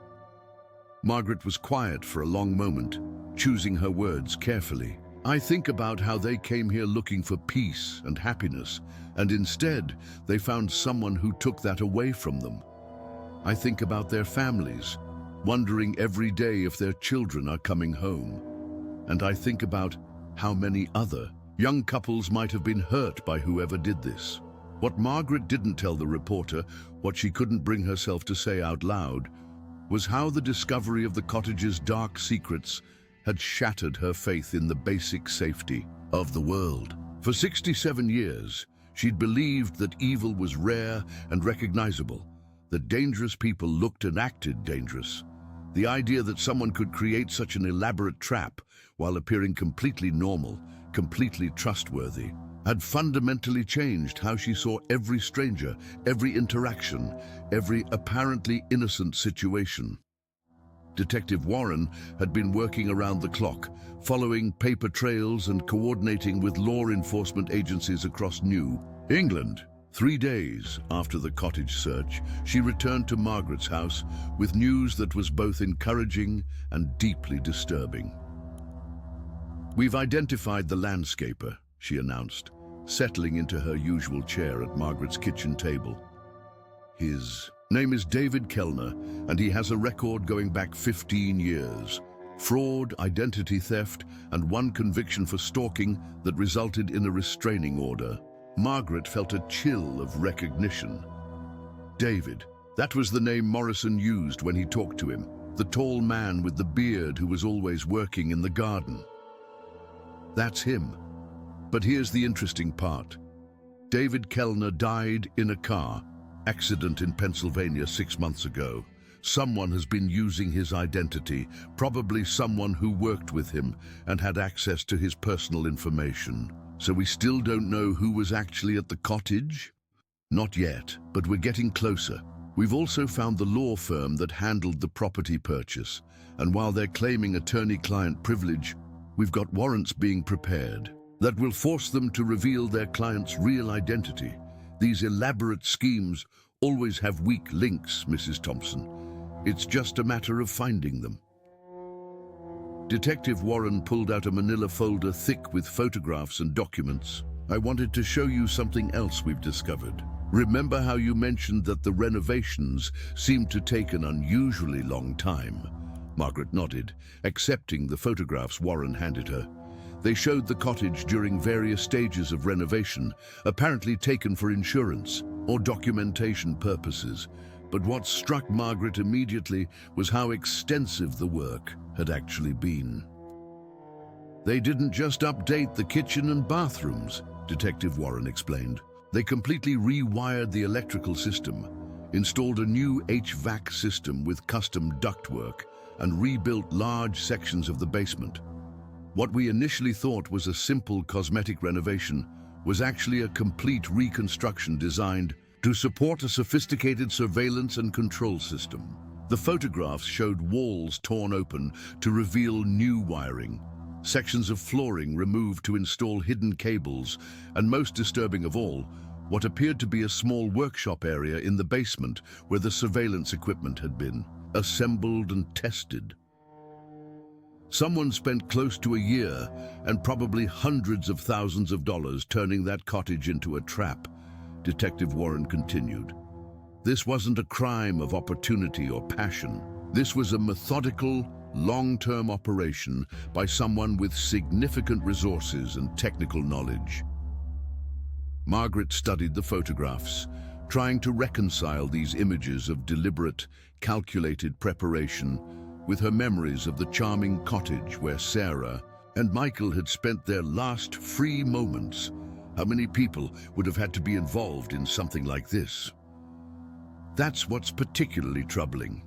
Margaret was quiet for a long moment, choosing her words carefully. "I think about how they came here looking for peace and happiness, and instead they found someone who took that away from them. I think about their families, wondering every day if their children are coming home. And I think about how many other young couples might have been hurt by whoever did this." What Margaret didn't tell the reporter, what she couldn't bring herself to say out loud, was how the discovery of the cottage's dark secrets had shattered her faith in the basic safety of the world. For 67 years, she'd believed that evil was rare and recognizable, that dangerous people looked and acted dangerous. The idea that someone could create such an elaborate trap while appearing completely normal, completely trustworthy, had fundamentally changed how she saw every stranger, every interaction, every apparently innocent situation. Detective Warren had been working around the clock, following paper trails and coordinating with law enforcement agencies across New England. 3 days after the cottage search, she returned to Margaret's house with news that was both encouraging and deeply disturbing. "We've identified the landscaper," she announced, settling into her usual chair at Margaret's kitchen table. "His name is David Kellner, and he has a record going back 15 years. Fraud, identity theft, and one conviction for stalking that resulted in a restraining order." Margaret felt a chill of recognition. David, that was the name Morrison used when he talked to him, the tall man with the beard who was always working in the garden. That's him. But here's the interesting part. David Kellner died in a car accident in Pennsylvania 6 months ago. Someone has been using his identity, probably someone who worked with him and had access to his personal information. So we still don't know who was actually at the cottage? Not yet, but we're getting closer. We've also found the law firm that handled the property purchase, and while they're claiming attorney-client privilege, we've got warrants being prepared that will force them to reveal their client's real identity. These elaborate schemes always have weak links, Mrs. Thompson. It's just a matter of finding them. Detective Warren pulled out a manila folder thick with photographs and documents. "I wanted to show you something else we've discovered. Remember how you mentioned that the renovations seemed to take an unusually long time?" Margaret nodded, accepting the photographs Warren handed her. They showed the cottage during various stages of renovation, apparently taken for insurance or documentation purposes. But what struck Margaret immediately was how extensive the work had actually been. "They didn't just update the kitchen and bathrooms," Detective Warren explained. "They completely rewired the electrical system, installed a new HVAC system with custom ductwork, and rebuilt large sections of the basement. What we initially thought was a simple cosmetic renovation was actually a complete reconstruction designed to support a sophisticated surveillance and control system." The photographs showed walls torn open to reveal new wiring, sections of flooring removed to install hidden cables, and most disturbing of all, what appeared to be a small workshop area in the basement where the surveillance equipment had been assembled and tested. Someone spent close to a year and probably hundreds of thousands of dollars turning that cottage into a trap, Detective Warren continued. This wasn't a crime of opportunity or passion. This was a methodical, long-term operation by someone with significant resources and technical knowledge. Margaret studied the photographs, trying to reconcile these images of deliberate, calculated preparation with her memories of the charming cottage where Sarah and Michael had spent their last free moments. How many people would have had to be involved in something like this? That's what's particularly troubling.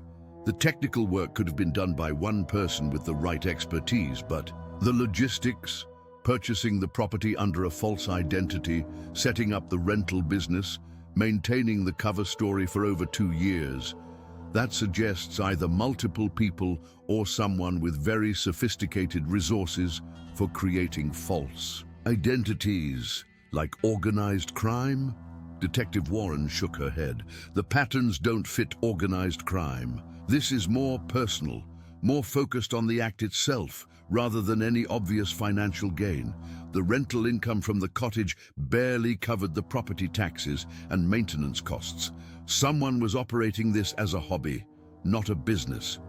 The technical work could have been done by one person with the right expertise, but the logistics, purchasing the property under a false identity, setting up the rental business, maintaining the cover story for over 2 years, that suggests either multiple people or someone with very sophisticated resources for creating false identities, like organized crime? Detective Warren shook her head. The patterns don't fit organized crime. This is more personal, more focused on the act itself, rather than any obvious financial gain. The rental income from the cottage barely covered the property taxes and maintenance costs. Someone was operating this as a hobby, not a business.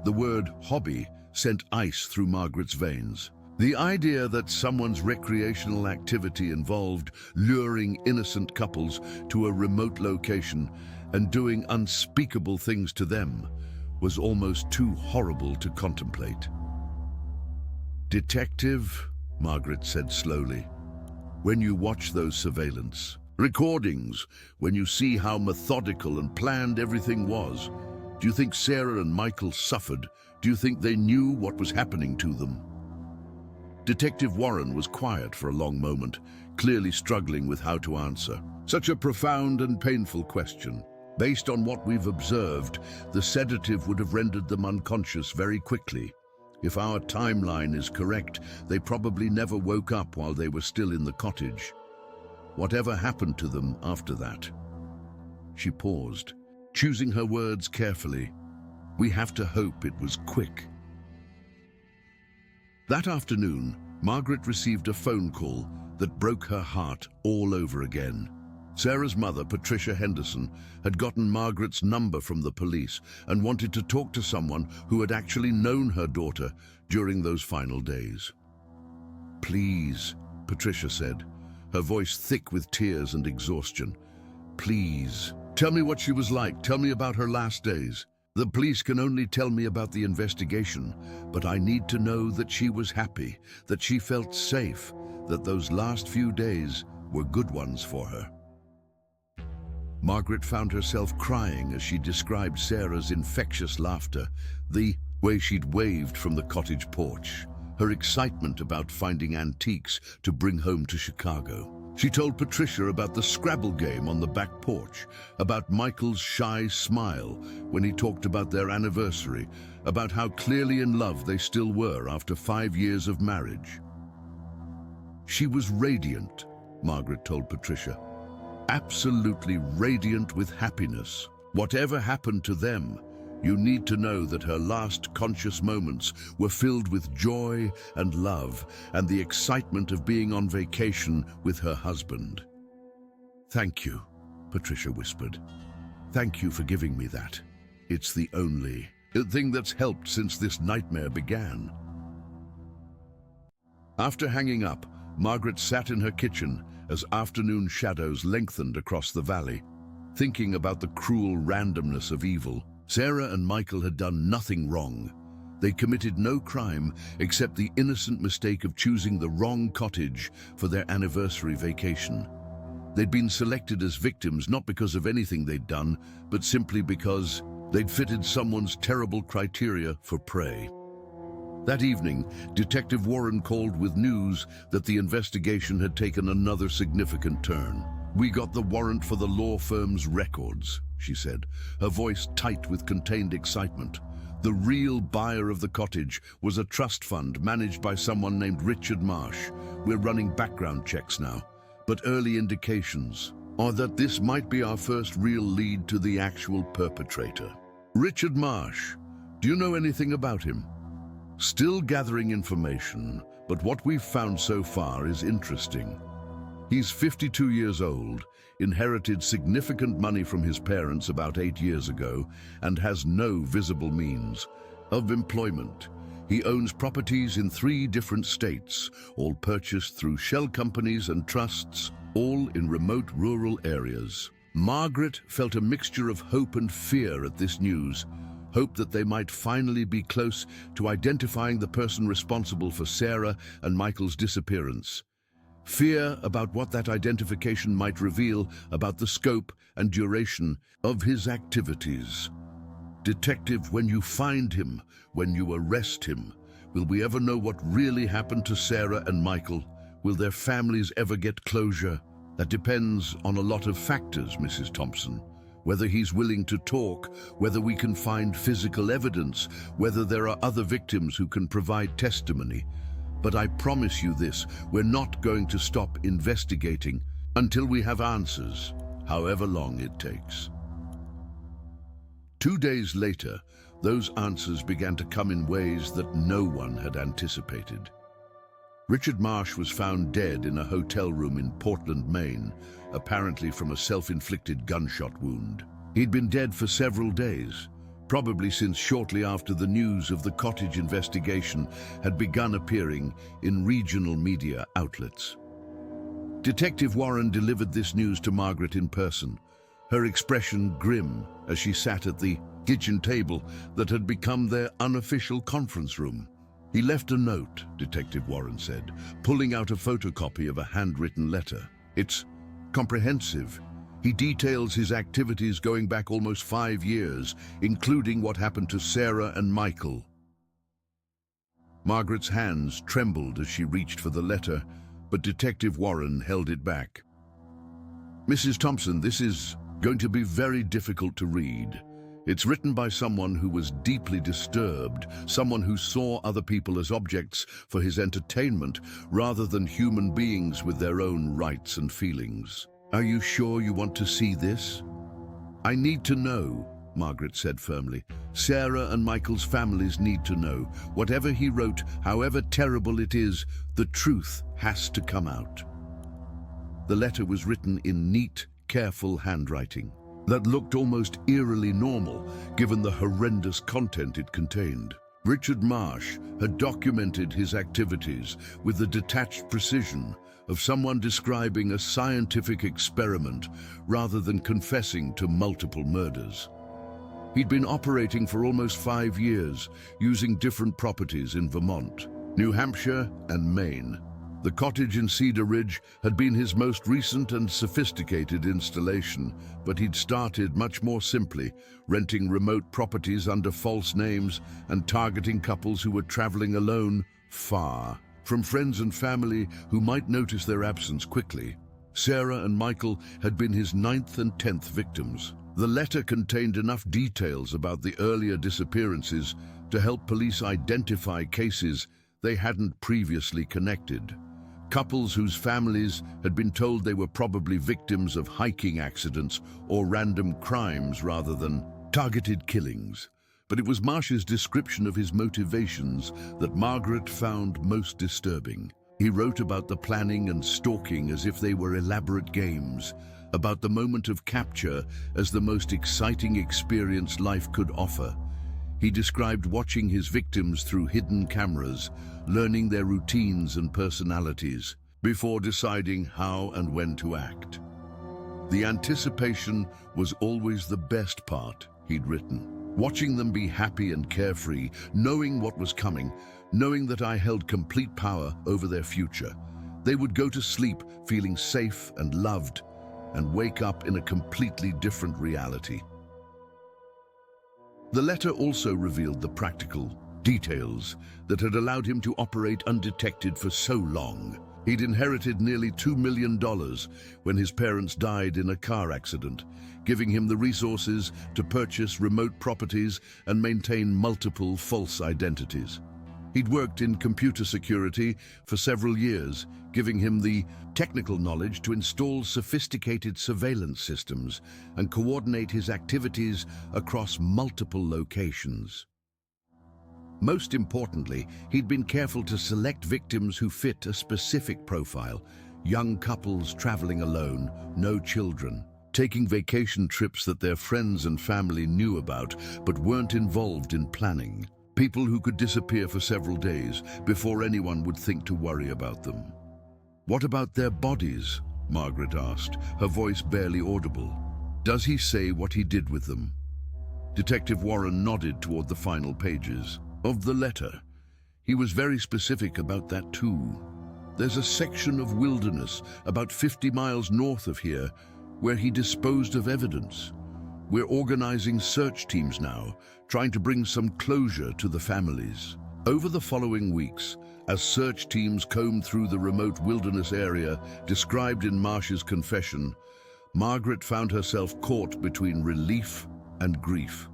The word hobby sent ice through Margaret's veins. The idea that someone's recreational activity involved luring innocent couples to a remote location and doing unspeakable things to them was almost too horrible to contemplate. "Detective," Margaret said slowly, "when you watch those surveillance recordings, when you see how methodical and planned everything was, do you think Sarah and Michael suffered? Do you think they knew what was happening to them?" Detective Warren was quiet for a long moment, clearly struggling with how to answer. Such a profound and painful question. Based on what we've observed, the sedative would have rendered them unconscious very quickly. If our timeline is correct, they probably never woke up while they were still in the cottage. Whatever happened to them after that? She paused, choosing her words carefully. We have to hope it was quick. That afternoon, Margaret received a phone call that broke her heart all over again. Sarah's mother, Patricia Henderson, had gotten Margaret's number from the police and wanted to talk to someone who had actually known her daughter during those final days. "Please," Patricia said, her voice thick with tears and exhaustion. "Please, tell me what she was like. Tell me about her last days. The police can only tell me about the investigation, but I need to know that she was happy, that she felt safe, that those last few days were good ones for her." Margaret found herself crying as she described Sarah's infectious laughter, the way she'd waved from the cottage porch, her excitement about finding antiques to bring home to Chicago. She told Patricia about the Scrabble game on the back porch, about Michael's shy smile when he talked about their anniversary, about how clearly in love they still were after 5 years of marriage. She was radiant, Margaret told Patricia. Absolutely radiant with happiness. Whatever happened to them, you need to know that her last conscious moments were filled with joy and love and the excitement of being on vacation with her husband. "Thank you," Patricia whispered. "Thank you for giving me that. It's the only thing that's helped since this nightmare began." After hanging up, Margaret sat in her kitchen as afternoon shadows lengthened across the valley, thinking about the cruel randomness of evil. Sarah and Michael had done nothing wrong. They committed no crime except the innocent mistake of choosing the wrong cottage for their anniversary vacation. They'd been selected as victims not because of anything they'd done, but simply because they'd fitted someone's terrible criteria for prey. That evening, Detective Warren called with news that the investigation had taken another significant turn. "We got the warrant for the law firm's records," she said, her voice tight with contained excitement. The real buyer of the cottage was a trust fund managed by someone named Richard Marsh. We're running background checks now, but early indications are that this might be our first real lead to the actual perpetrator. Richard Marsh, do you know anything about him? Still gathering information, but what we've found so far is interesting. He's 52 years old, inherited significant money from his parents about 8 years ago, and has no visible means of employment. He owns properties in 3 different states, all purchased through shell companies and trusts, all in remote rural areas. Margaret felt a mixture of hope and fear at this news. Hope that they might finally be close to identifying the person responsible for Sarah and Michael's disappearance. Fear about what that identification might reveal about the scope and duration of his activities. Detective, when you find him, when you arrest him, will we ever know what really happened to Sarah and Michael? Will their families ever get closure? That depends on a lot of factors, Mrs. Thompson. Whether he's willing to talk, whether we can find physical evidence, whether there are other victims who can provide testimony. But I promise you this, we're not going to stop investigating until we have answers, however long it takes. 2 days later, those answers began to come in ways that no one had anticipated. Richard Marsh was found dead in a hotel room in Portland, Maine, apparently from a self-inflicted gunshot wound. He'd been dead for several days, probably since shortly after the news of the cottage investigation had begun appearing in regional media outlets. Detective Warren delivered this news to Margaret in person, her expression grim as she sat at the kitchen table that had become their unofficial conference room. He left a note, Detective Warren said, pulling out a photocopy of a handwritten letter. It's comprehensive. He details his activities going back almost 5 years, including what happened to Sarah and Michael. Margaret's hands trembled as she reached for the letter, but Detective Warren held it back. Mrs. Thompson, this is going to be very difficult to read. It's written by someone who was deeply disturbed, someone who saw other people as objects for his entertainment rather than human beings with their own rights and feelings. Are you sure you want to see this? I need to know, Margaret said firmly. Sarah and Michael's families need to know. Whatever he wrote, however terrible it is, the truth has to come out. The letter was written in neat, careful handwriting that looked almost eerily normal, given the horrendous content it contained. Richard Marsh had documented his activities with the detached precision of someone describing a scientific experiment rather than confessing to multiple murders. He'd been operating for almost 5 years, using different properties in Vermont, New Hampshire, and Maine. The cottage in Cedar Ridge had been his most recent and sophisticated installation, but he'd started much more simply, renting remote properties under false names and targeting couples who were traveling alone far from friends and family who might notice their absence quickly. Sarah and Michael had been his 9th and 10th victims. The letter contained enough details about the earlier disappearances to help police identify cases they hadn't previously connected. Couples whose families had been told they were probably victims of hiking accidents or random crimes rather than targeted killings. But it was Marsh's description of his motivations that Margaret found most disturbing. He wrote about the planning and stalking as if they were elaborate games, about the moment of capture as the most exciting experience life could offer. He described watching his victims through hidden cameras, learning their routines and personalities, before deciding how and when to act. The anticipation was always the best part, he'd written. Watching them be happy and carefree, knowing what was coming, knowing that I held complete power over their future. They would go to sleep feeling safe and loved, and wake up in a completely different reality. The letter also revealed the practical details that had allowed him to operate undetected for so long. He'd inherited nearly $2 million when his parents died in a car accident, giving him the resources to purchase remote properties and maintain multiple false identities. He'd worked in computer security for several years, giving him the technical knowledge to install sophisticated surveillance systems and coordinate his activities across multiple locations. Most importantly, he'd been careful to select victims who fit a specific profile: young couples traveling alone, no children, taking vacation trips that their friends and family knew about but weren't involved in planning. People who could disappear for several days before anyone would think to worry about them. What about their bodies? Margaret asked, her voice barely audible. Does he say what he did with them? Detective Warren nodded toward the final pages of the letter. He was very specific about that too. There's a section of wilderness about 50 miles north of here where he disposed of evidence. We're organizing search teams now, trying to bring some closure to the families. Over the following weeks, as search teams combed through the remote wilderness area described in Marsh's confession, Margaret found herself caught between relief and grief.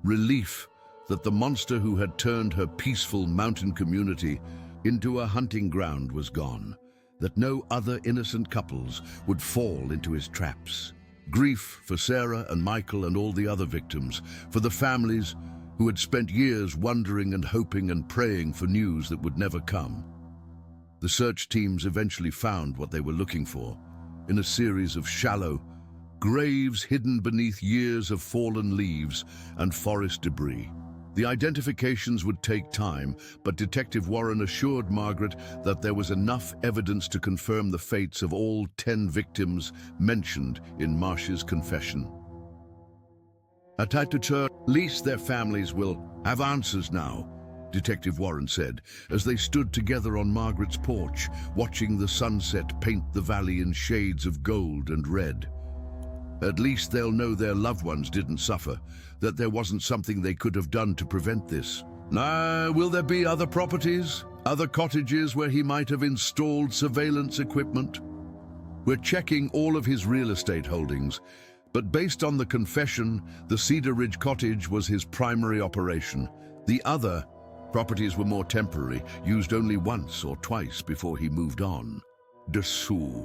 Relief that the monster who had turned her peaceful mountain community into a hunting ground was gone, that no other innocent couples would fall into his traps. Grief for Sarah and Michael and all the other victims, for the families who had spent years wondering and hoping and praying for news that would never come. The search teams eventually found what they were looking for, in a series of shallow graves hidden beneath years of fallen leaves and forest debris. The identifications would take time, but Detective Warren assured Margaret that there was enough evidence to confirm the fates of all 10 victims mentioned in Marsh's confession. At least their families will have answers now, Detective Warren said, as they stood together on Margaret's porch, watching the sunset paint the valley in shades of gold and red. At least they'll know their loved ones didn't suffer, that there wasn't something they could have done to prevent this. Now, will there be other properties, other cottages where he might have installed surveillance equipment? We're checking all of his real estate holdings, but based on the confession, the Cedar Ridge cottage was his primary operation. The other properties were more temporary, used only once or twice before he moved on. Dessous.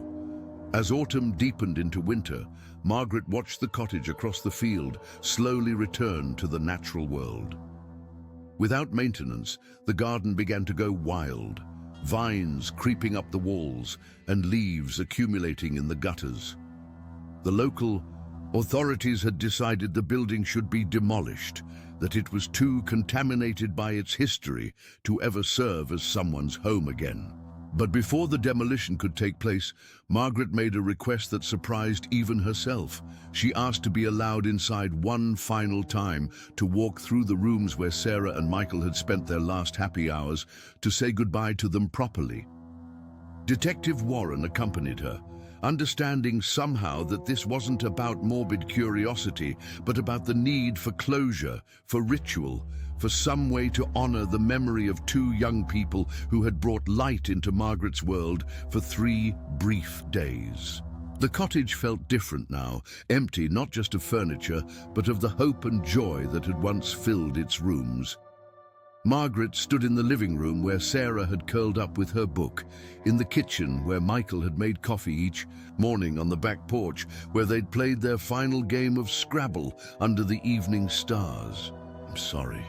As autumn deepened into winter, Margaret watched the cottage across the field slowly return to the natural world. Without maintenance, the garden began to go wild, vines creeping up the walls and leaves accumulating in the gutters. The local authorities had decided the building should be demolished, that it was too contaminated by its history to ever serve as someone's home again. But before the demolition could take place, Margaret made a request that surprised even herself. She asked to be allowed inside one final time to walk through the rooms where Sarah and Michael had spent their last happy hours, to say goodbye to them properly. Detective Warren accompanied her, understanding somehow that this wasn't about morbid curiosity, but about the need for closure, for ritual, for some way to honor the memory of 2 young people who had brought light into Margaret's world for 3 brief days. The cottage felt different now, empty not just of furniture, but of the hope and joy that had once filled its rooms. Margaret stood in the living room where Sarah had curled up with her book, in the kitchen where Michael had made coffee each morning, on the back porch where they'd played their final game of Scrabble under the evening stars. "I'm sorry,"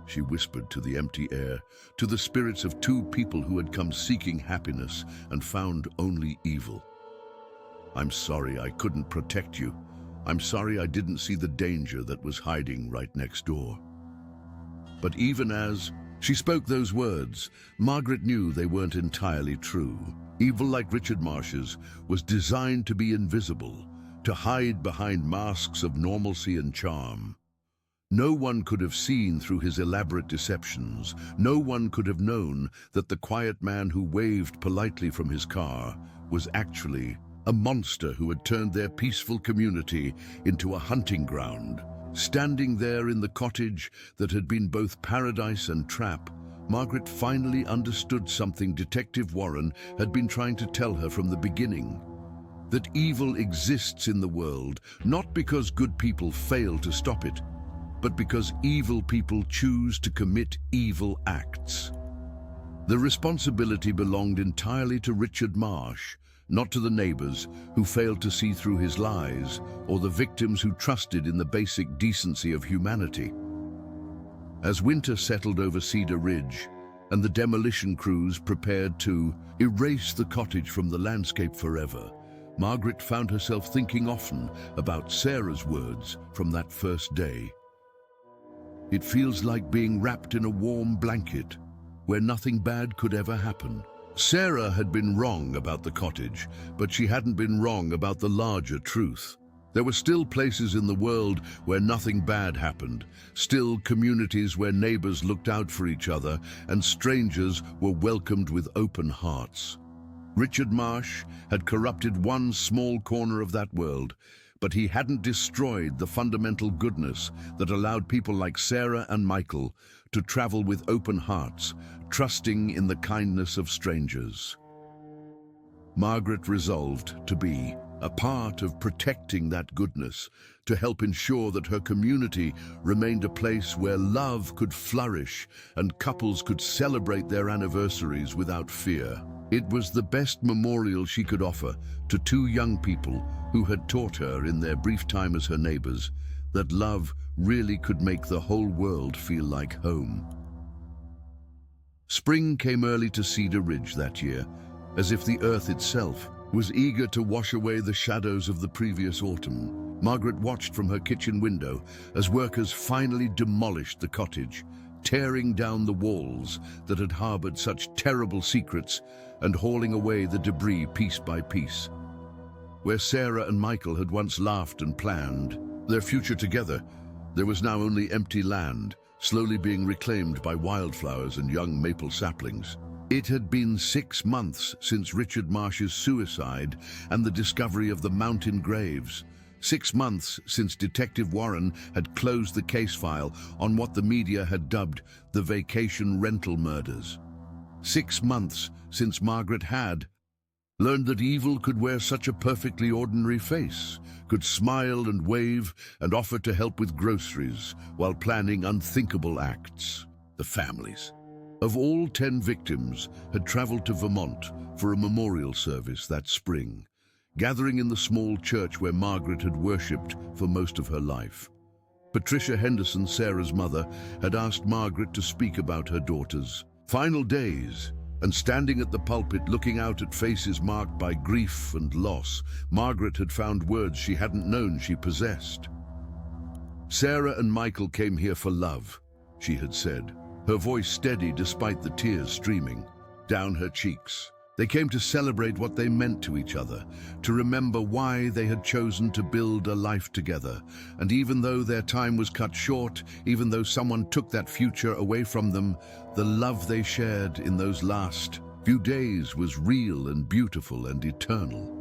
she whispered to the empty air, to the spirits of 2 people who had come seeking happiness and found only evil. "I'm sorry I couldn't protect you. I'm sorry I didn't see the danger that was hiding right next door." But even as she spoke those words, Margaret knew they weren't entirely true. Evil, like Richard Marsh's, was designed to be invisible, to hide behind masks of normalcy and charm. No one could have seen through his elaborate deceptions. No one could have known that the quiet man who waved politely from his car was actually a monster who had turned their peaceful community into a hunting ground. Standing there in the cottage that had been both paradise and trap, Margaret finally understood something Detective Warren had been trying to tell her from the beginning. That evil exists in the world, not because good people fail to stop it, but because evil people choose to commit evil acts. The responsibility belonged entirely to Richard Marsh, not to the neighbors who failed to see through his lies, or the victims who trusted in the basic decency of humanity. As winter settled over Cedar Ridge, and the demolition crews prepared to erase the cottage from the landscape forever, Margaret found herself thinking often about Sarah's words from that first day. "It feels like being wrapped in a warm blanket, where nothing bad could ever happen." Sarah had been wrong about the cottage, but she hadn't been wrong about the larger truth. There were still places in the world where nothing bad happened, still communities where neighbors looked out for each other and strangers were welcomed with open hearts. Richard Marsh had corrupted one small corner of that world, but he hadn't destroyed the fundamental goodness that allowed people like Sarah and Michael to travel with open hearts, trusting in the kindness of strangers. Margaret resolved to be a part of protecting that goodness, to help ensure that her community remained a place where love could flourish and couples could celebrate their anniversaries without fear. It was the best memorial she could offer to two young people who had taught her in their brief time as her neighbors that love really could make the whole world feel like home. Spring came early to Cedar Ridge that year, as if the earth itself was eager to wash away the shadows of the previous autumn. Margaret watched from her kitchen window as workers finally demolished the cottage, tearing down the walls that had harbored such terrible secrets and hauling away the debris piece by piece. Where Sarah and Michael had once laughed and planned their future together, there was now only empty land, slowly being reclaimed by wildflowers and young maple saplings. It had been 6 months since Richard Marsh's suicide and the discovery of the mountain graves. 6 months since Detective Warren had closed the case file on what the media had dubbed the vacation rental murders. 6 months since Margaret had learned that evil could wear such a perfectly ordinary face, could smile and wave and offer to help with groceries while planning unthinkable acts. The families of all 10 victims had traveled to Vermont for a memorial service that spring, gathering in the small church where Margaret had worshipped for most of her life. Patricia Henderson, Sarah's mother, had asked Margaret to speak about her daughter's final days, and standing at the pulpit looking out at faces marked by grief and loss, Margaret had found words she hadn't known she possessed. "Sarah and Michael came here for love," she had said, her voice steady despite the tears streaming down her cheeks. They came to celebrate what they meant to each other, to remember why they had chosen to build a life together. And even though their time was cut short, even though someone took that future away from them, the love they shared in those last few days was real and beautiful and eternal.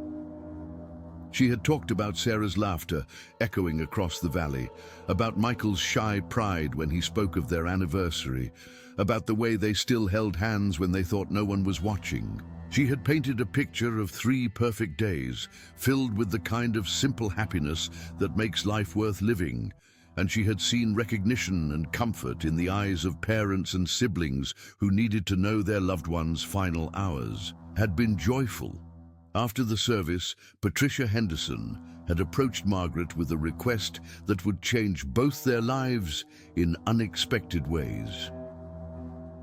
She had talked about Sarah's laughter echoing across the valley, about Michael's shy pride when he spoke of their anniversary, about the way they still held hands when they thought no one was watching. She had painted a picture of 3 perfect days, filled with the kind of simple happiness that makes life worth living, and she had seen recognition and comfort in the eyes of parents and siblings who needed to know their loved ones' final hours, had been joyful. After the service, Patricia Henderson had approached Margaret with a request that would change both their lives in unexpected ways.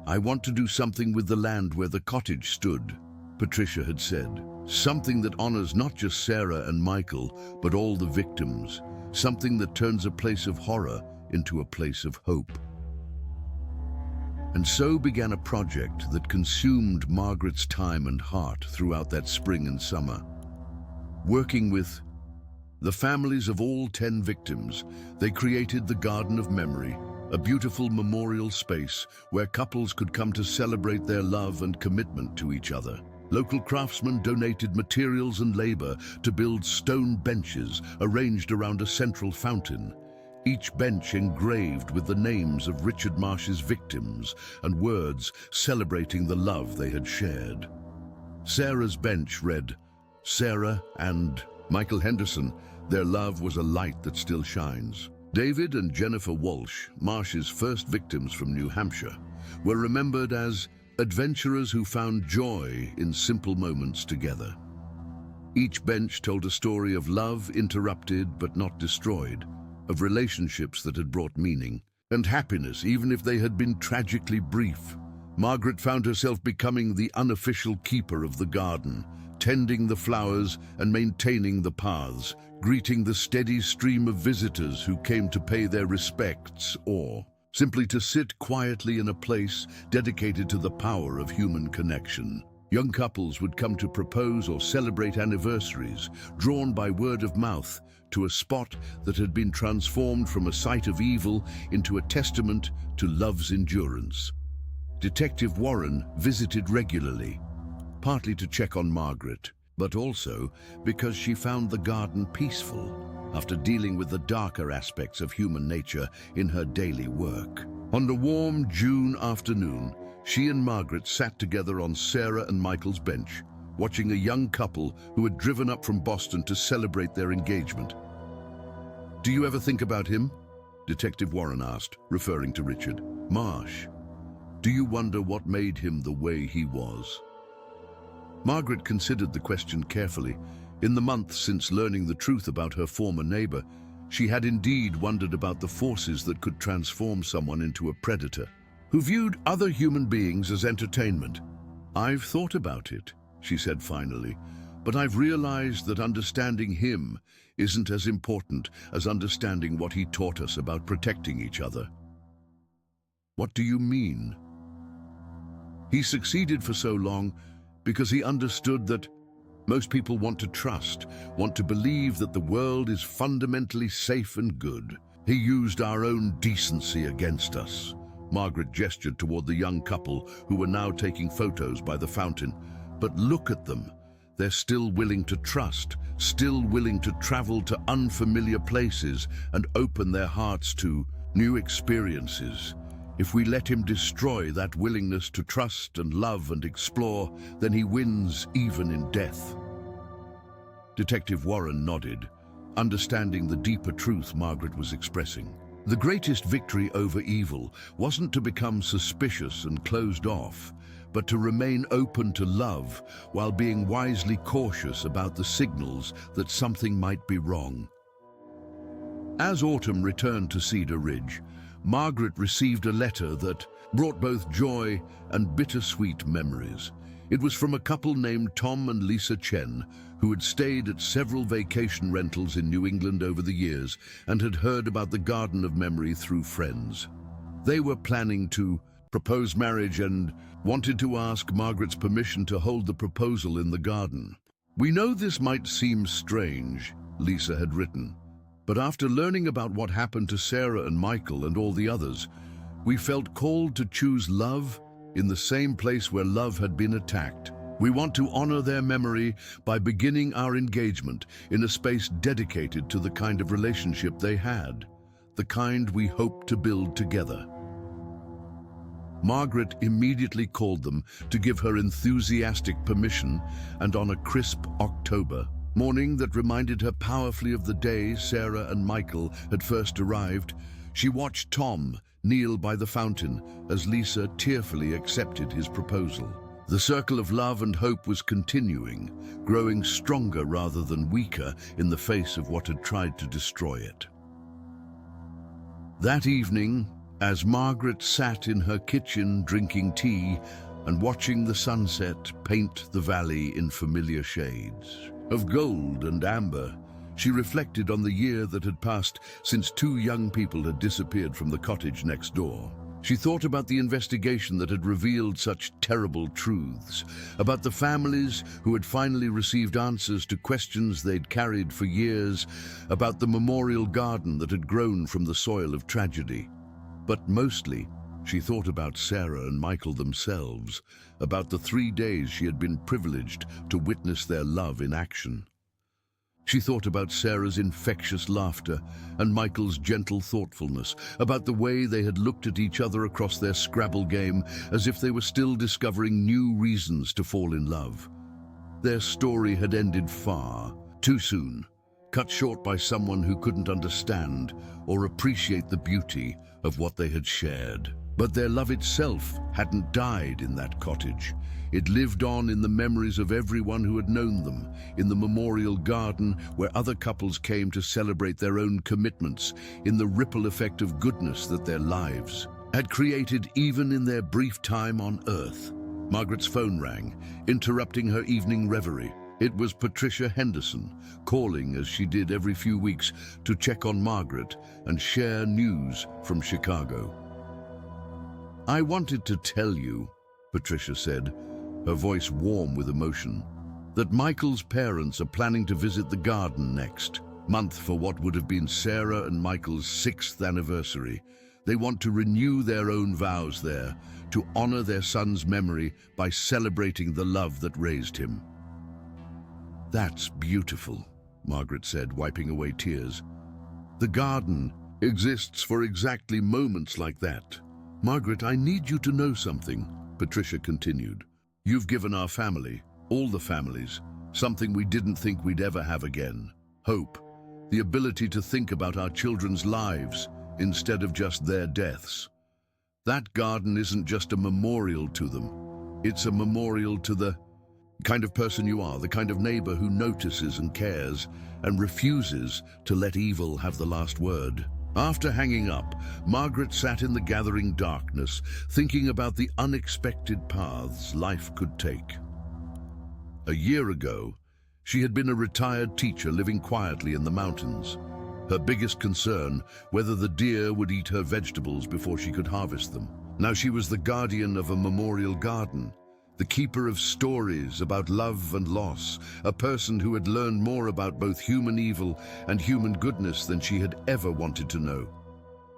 "I want to do something with the land where the cottage stood," Patricia had said. "Something that honors not just Sarah and Michael, but all the victims. Something that turns a place of horror into a place of hope." And so began a project that consumed Margaret's time and heart throughout that spring and summer. Working with the families of all 10 victims, they created the Garden of Memory, a beautiful memorial space where couples could come to celebrate their love and commitment to each other. Local craftsmen donated materials and labor to build stone benches arranged around a central fountain, each bench engraved with the names of Richard Marsh's victims and words celebrating the love they had shared. Sarah's bench read, "Sarah and Michael Henderson, their love was a light that still shines." David and Jennifer Walsh, Marsh's first victims from New Hampshire, were remembered as adventurers who found joy in simple moments together. Each bench told a story of love interrupted but not destroyed, of relationships that had brought meaning and happiness even if they had been tragically brief. Margaret found herself becoming the unofficial keeper of the garden, tending the flowers and maintaining the paths, greeting the steady stream of visitors who came to pay their respects or simply to sit quietly in a place dedicated to the power of human connection. Young couples would come to propose or celebrate anniversaries, drawn by word of mouth to a spot that had been transformed from a site of evil into a testament to love's endurance. Detective Warren visited regularly, partly to check on Margaret, but also because she found the garden peaceful after dealing with the darker aspects of human nature in her daily work. On a warm June afternoon, she and Margaret sat together on Sarah and Michael's bench, watching a young couple who had driven up from Boston to celebrate their engagement. "Do you ever think about him?" Detective Warren asked, referring to Richard. "Marsh, do you wonder what made him the way he was?" Margaret considered the question carefully. In the months since learning the truth about her former neighbor, she had indeed wondered about the forces that could transform someone into a predator who viewed other human beings as entertainment. "I've thought about it," she said finally, "but I've realized that understanding him isn't as important as understanding what he taught us about protecting each other." "What do you mean?" "He succeeded for so long because he understood that most people want to trust, want to believe that the world is fundamentally safe and good. He used our own decency against us." Margaret gestured toward the young couple who were now taking photos by the fountain. "But look at them. They're still willing to trust, still willing to travel to unfamiliar places and open their hearts to new experiences. If we let him destroy that willingness to trust and love and explore, then he wins even in death." Detective Warren nodded, understanding the deeper truth Margaret was expressing. The greatest victory over evil wasn't to become suspicious and closed off, but to remain open to love while being wisely cautious about the signals that something might be wrong. As autumn returned to Cedar Ridge, Margaret received a letter that brought both joy and bittersweet memories. It was from a couple named Tom and Lisa Chen, who had stayed at several vacation rentals in New England over the years and had heard about the Garden of Memory through friends. They were planning to propose marriage and wanted to ask Margaret's permission to hold the proposal in the garden. "We know this might seem strange," Lisa had written, "but after learning about what happened to Sarah and Michael and all the others, we felt called to choose love in the same place where love had been attacked. We want to honor their memory by beginning our engagement in a space dedicated to the kind of relationship they had, the kind we hope to build together." Margaret immediately called them to give her enthusiastic permission, and on a crisp October morning that reminded her powerfully of the day Sarah and Michael had first arrived, she watched Tom kneel by the fountain as Lisa tearfully accepted his proposal. The circle of love and hope was continuing, growing stronger rather than weaker in the face of what had tried to destroy it. That evening, as Margaret sat in her kitchen drinking tea and watching the sunset paint the valley in familiar shades of gold and amber, she reflected on the year that had passed since two young people had disappeared from the cottage next door. She thought about the investigation that had revealed such terrible truths, about the families who had finally received answers to questions they'd carried for years, about the memorial garden that had grown from the soil of tragedy. But mostly, she thought about Sarah and Michael themselves, about the 3 days she had been privileged to witness their love in action. She thought about Sarah's infectious laughter and Michael's gentle thoughtfulness, about the way they had looked at each other across their Scrabble game as if they were still discovering new reasons to fall in love. Their story had ended far too soon, cut short by someone who couldn't understand or appreciate the beauty of what they had shared. But their love itself hadn't died in that cottage. It lived on in the memories of everyone who had known them, in the memorial garden where other couples came to celebrate their own commitments, in the ripple effect of goodness that their lives had created even in their brief time on Earth. Margaret's phone rang, interrupting her evening reverie. It was Patricia Henderson, calling as she did every few weeks to check on Margaret and share news from Chicago. "I wanted to tell you," Patricia said, her voice warm with emotion, that Michael's parents are planning to visit the garden next month for what would have been Sarah and Michael's 6th anniversary. They want to renew their own vows there, to honor their son's memory by celebrating the love that raised him. "That's beautiful," Margaret said, wiping away tears. "The garden exists for exactly moments like that." "Margaret, I need you to know something," Patricia continued. "You've given our family, all the families, something we didn't think we'd ever have again. Hope. The ability to think about our children's lives instead of just their deaths. That garden isn't just a memorial to them. It's a memorial to the kind of person you are, the kind of neighbor who notices and cares and refuses to let evil have the last word." After hanging up, Margaret sat in the gathering darkness, thinking about the unexpected paths life could take. A year ago, she had been a retired teacher living quietly in the mountains. Her biggest concern, whether the deer would eat her vegetables before she could harvest them. Now she was the guardian of a memorial garden, the keeper of stories about love and loss, a person who had learned more about both human evil and human goodness than she had ever wanted to know.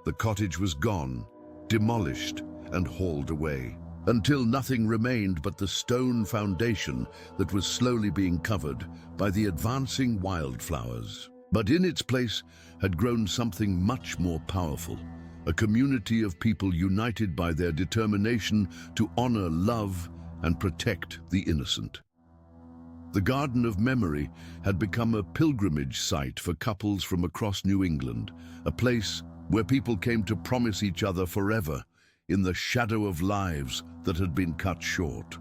The cottage was gone, demolished and hauled away, until nothing remained but the stone foundation that was slowly being covered by the advancing wildflowers. But in its place had grown something much more powerful, a community of people united by their determination to honor, love, and protect the innocent. The Garden of Memory had become a pilgrimage site for couples from across New England, a place where people came to promise each other forever in the shadow of lives that had been cut short.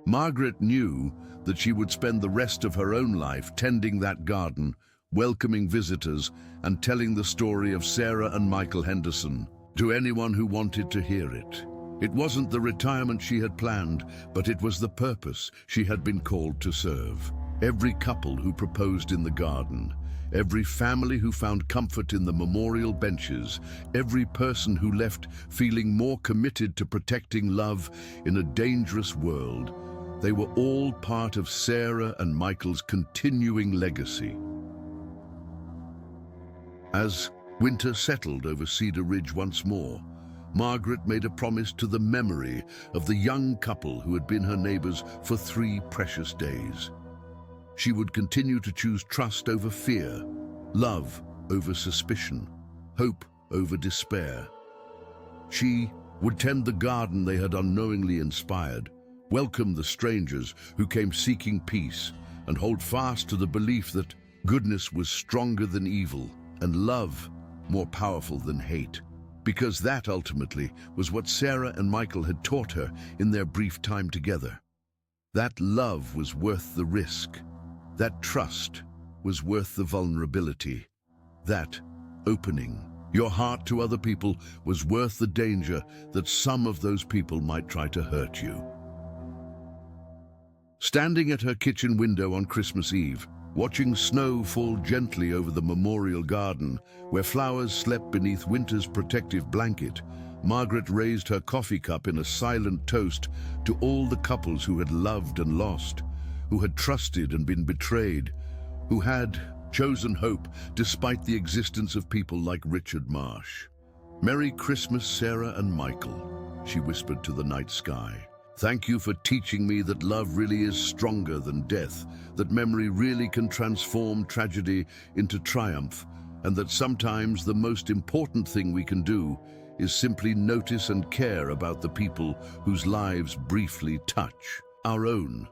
Margaret knew that she would spend the rest of her own life tending that garden, welcoming visitors, and telling the story of Sarah and Michael Henderson to anyone who wanted to hear it. It wasn't the retirement she had planned, but it was the purpose she had been called to serve. Every couple who proposed in the garden, every family who found comfort in the memorial benches, every person who left feeling more committed to protecting love in a dangerous world, they were all part of Sarah and Michael's continuing legacy. As winter settled over Cedar Ridge once more, Margaret made a promise to the memory of the young couple who had been her neighbors for 3 precious days. She would continue to choose trust over fear, love over suspicion, hope over despair. She would tend the garden they had unknowingly inspired, welcome the strangers who came seeking peace, and hold fast to the belief that goodness was stronger than evil and love more powerful than hate. Because that ultimately was what Sarah and Michael had taught her in their brief time together. That love was worth the risk. That trust was worth the vulnerability. That opening your heart to other people was worth the danger that some of those people might try to hurt you. Standing at her kitchen window on Christmas Eve, watching snow fall gently over the memorial garden, where flowers slept beneath winter's protective blanket, Margaret raised her coffee cup in a silent toast to all the couples who had loved and lost, who had trusted and been betrayed, who had chosen hope despite the existence of people like Richard Marsh. "Merry Christmas, Sarah and Michael," she whispered to the night sky. "Thank you for teaching me that love really is stronger than death, that memory really can transform tragedy into triumph, and that sometimes the most important thing we can do is simply notice and care about the people whose lives briefly touch our own."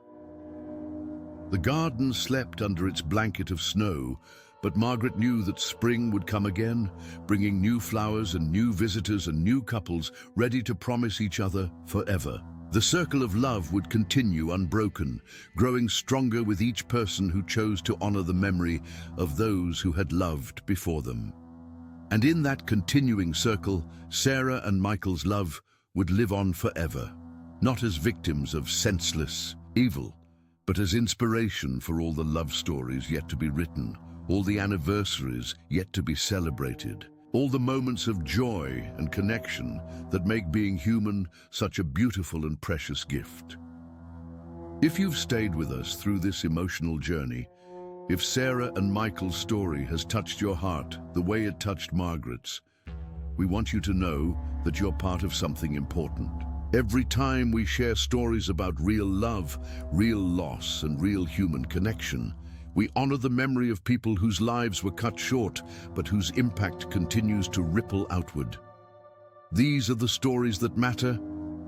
The garden slept under its blanket of snow, but Margaret knew that spring would come again, bringing new flowers and new visitors and new couples ready to promise each other forever. The circle of love would continue unbroken, growing stronger with each person who chose to honor the memory of those who had loved before them. And in that continuing circle, Sarah and Michael's love would live on forever, not as victims of senseless evil, but as inspiration for all the love stories yet to be written, all the anniversaries yet to be celebrated, All the moments of joy and connection that make being human such a beautiful and precious gift. If you've stayed with us through this emotional journey, if Sarah and Michael's story has touched your heart the way it touched Margaret's, we want you to know that you're part of something important. Every time we share stories about real love, real loss, and real human connection, we honor the memory of people whose lives were cut short, but whose impact continues to ripple outward. These are the stories that matter,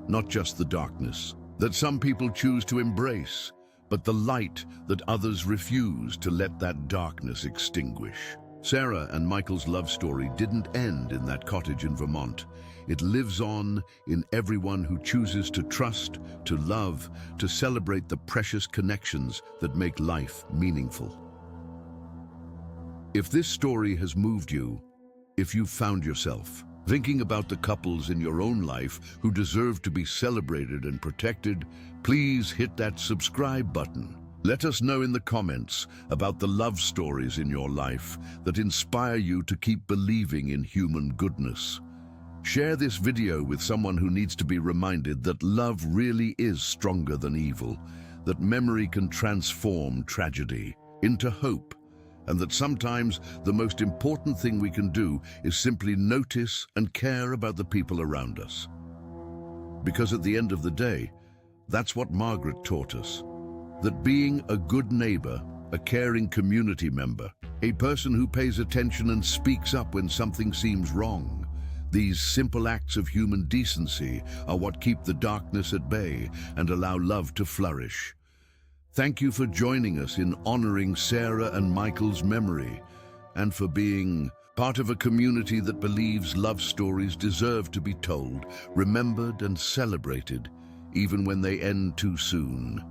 not just the darkness that some people choose to embrace, but the light that others refuse to let that darkness extinguish. Sarah and Michael's love story didn't end in that cottage in Vermont. It lives on in everyone who chooses to trust, to love, to celebrate the precious connections that make life meaningful. If this story has moved you, if you've found yourself thinking about the couples in your own life who deserve to be celebrated and protected, please hit that subscribe button. Let us know in the comments about the love stories in your life that inspire you to keep believing in human goodness. Share this video with someone who needs to be reminded that love really is stronger than evil, that memory can transform tragedy into hope, and that sometimes the most important thing we can do is simply notice and care about the people around us. Because at the end of the day, that's what Margaret taught us, that being a good neighbor, a caring community member, a person who pays attention and speaks up when something seems wrong, these simple acts of human decency are what keep the darkness at bay and allow love to flourish. Thank you for joining us in honoring Sarah and Michael's memory, and for being part of a community that believes love stories deserve to be told, remembered, and celebrated, even when they end too soon.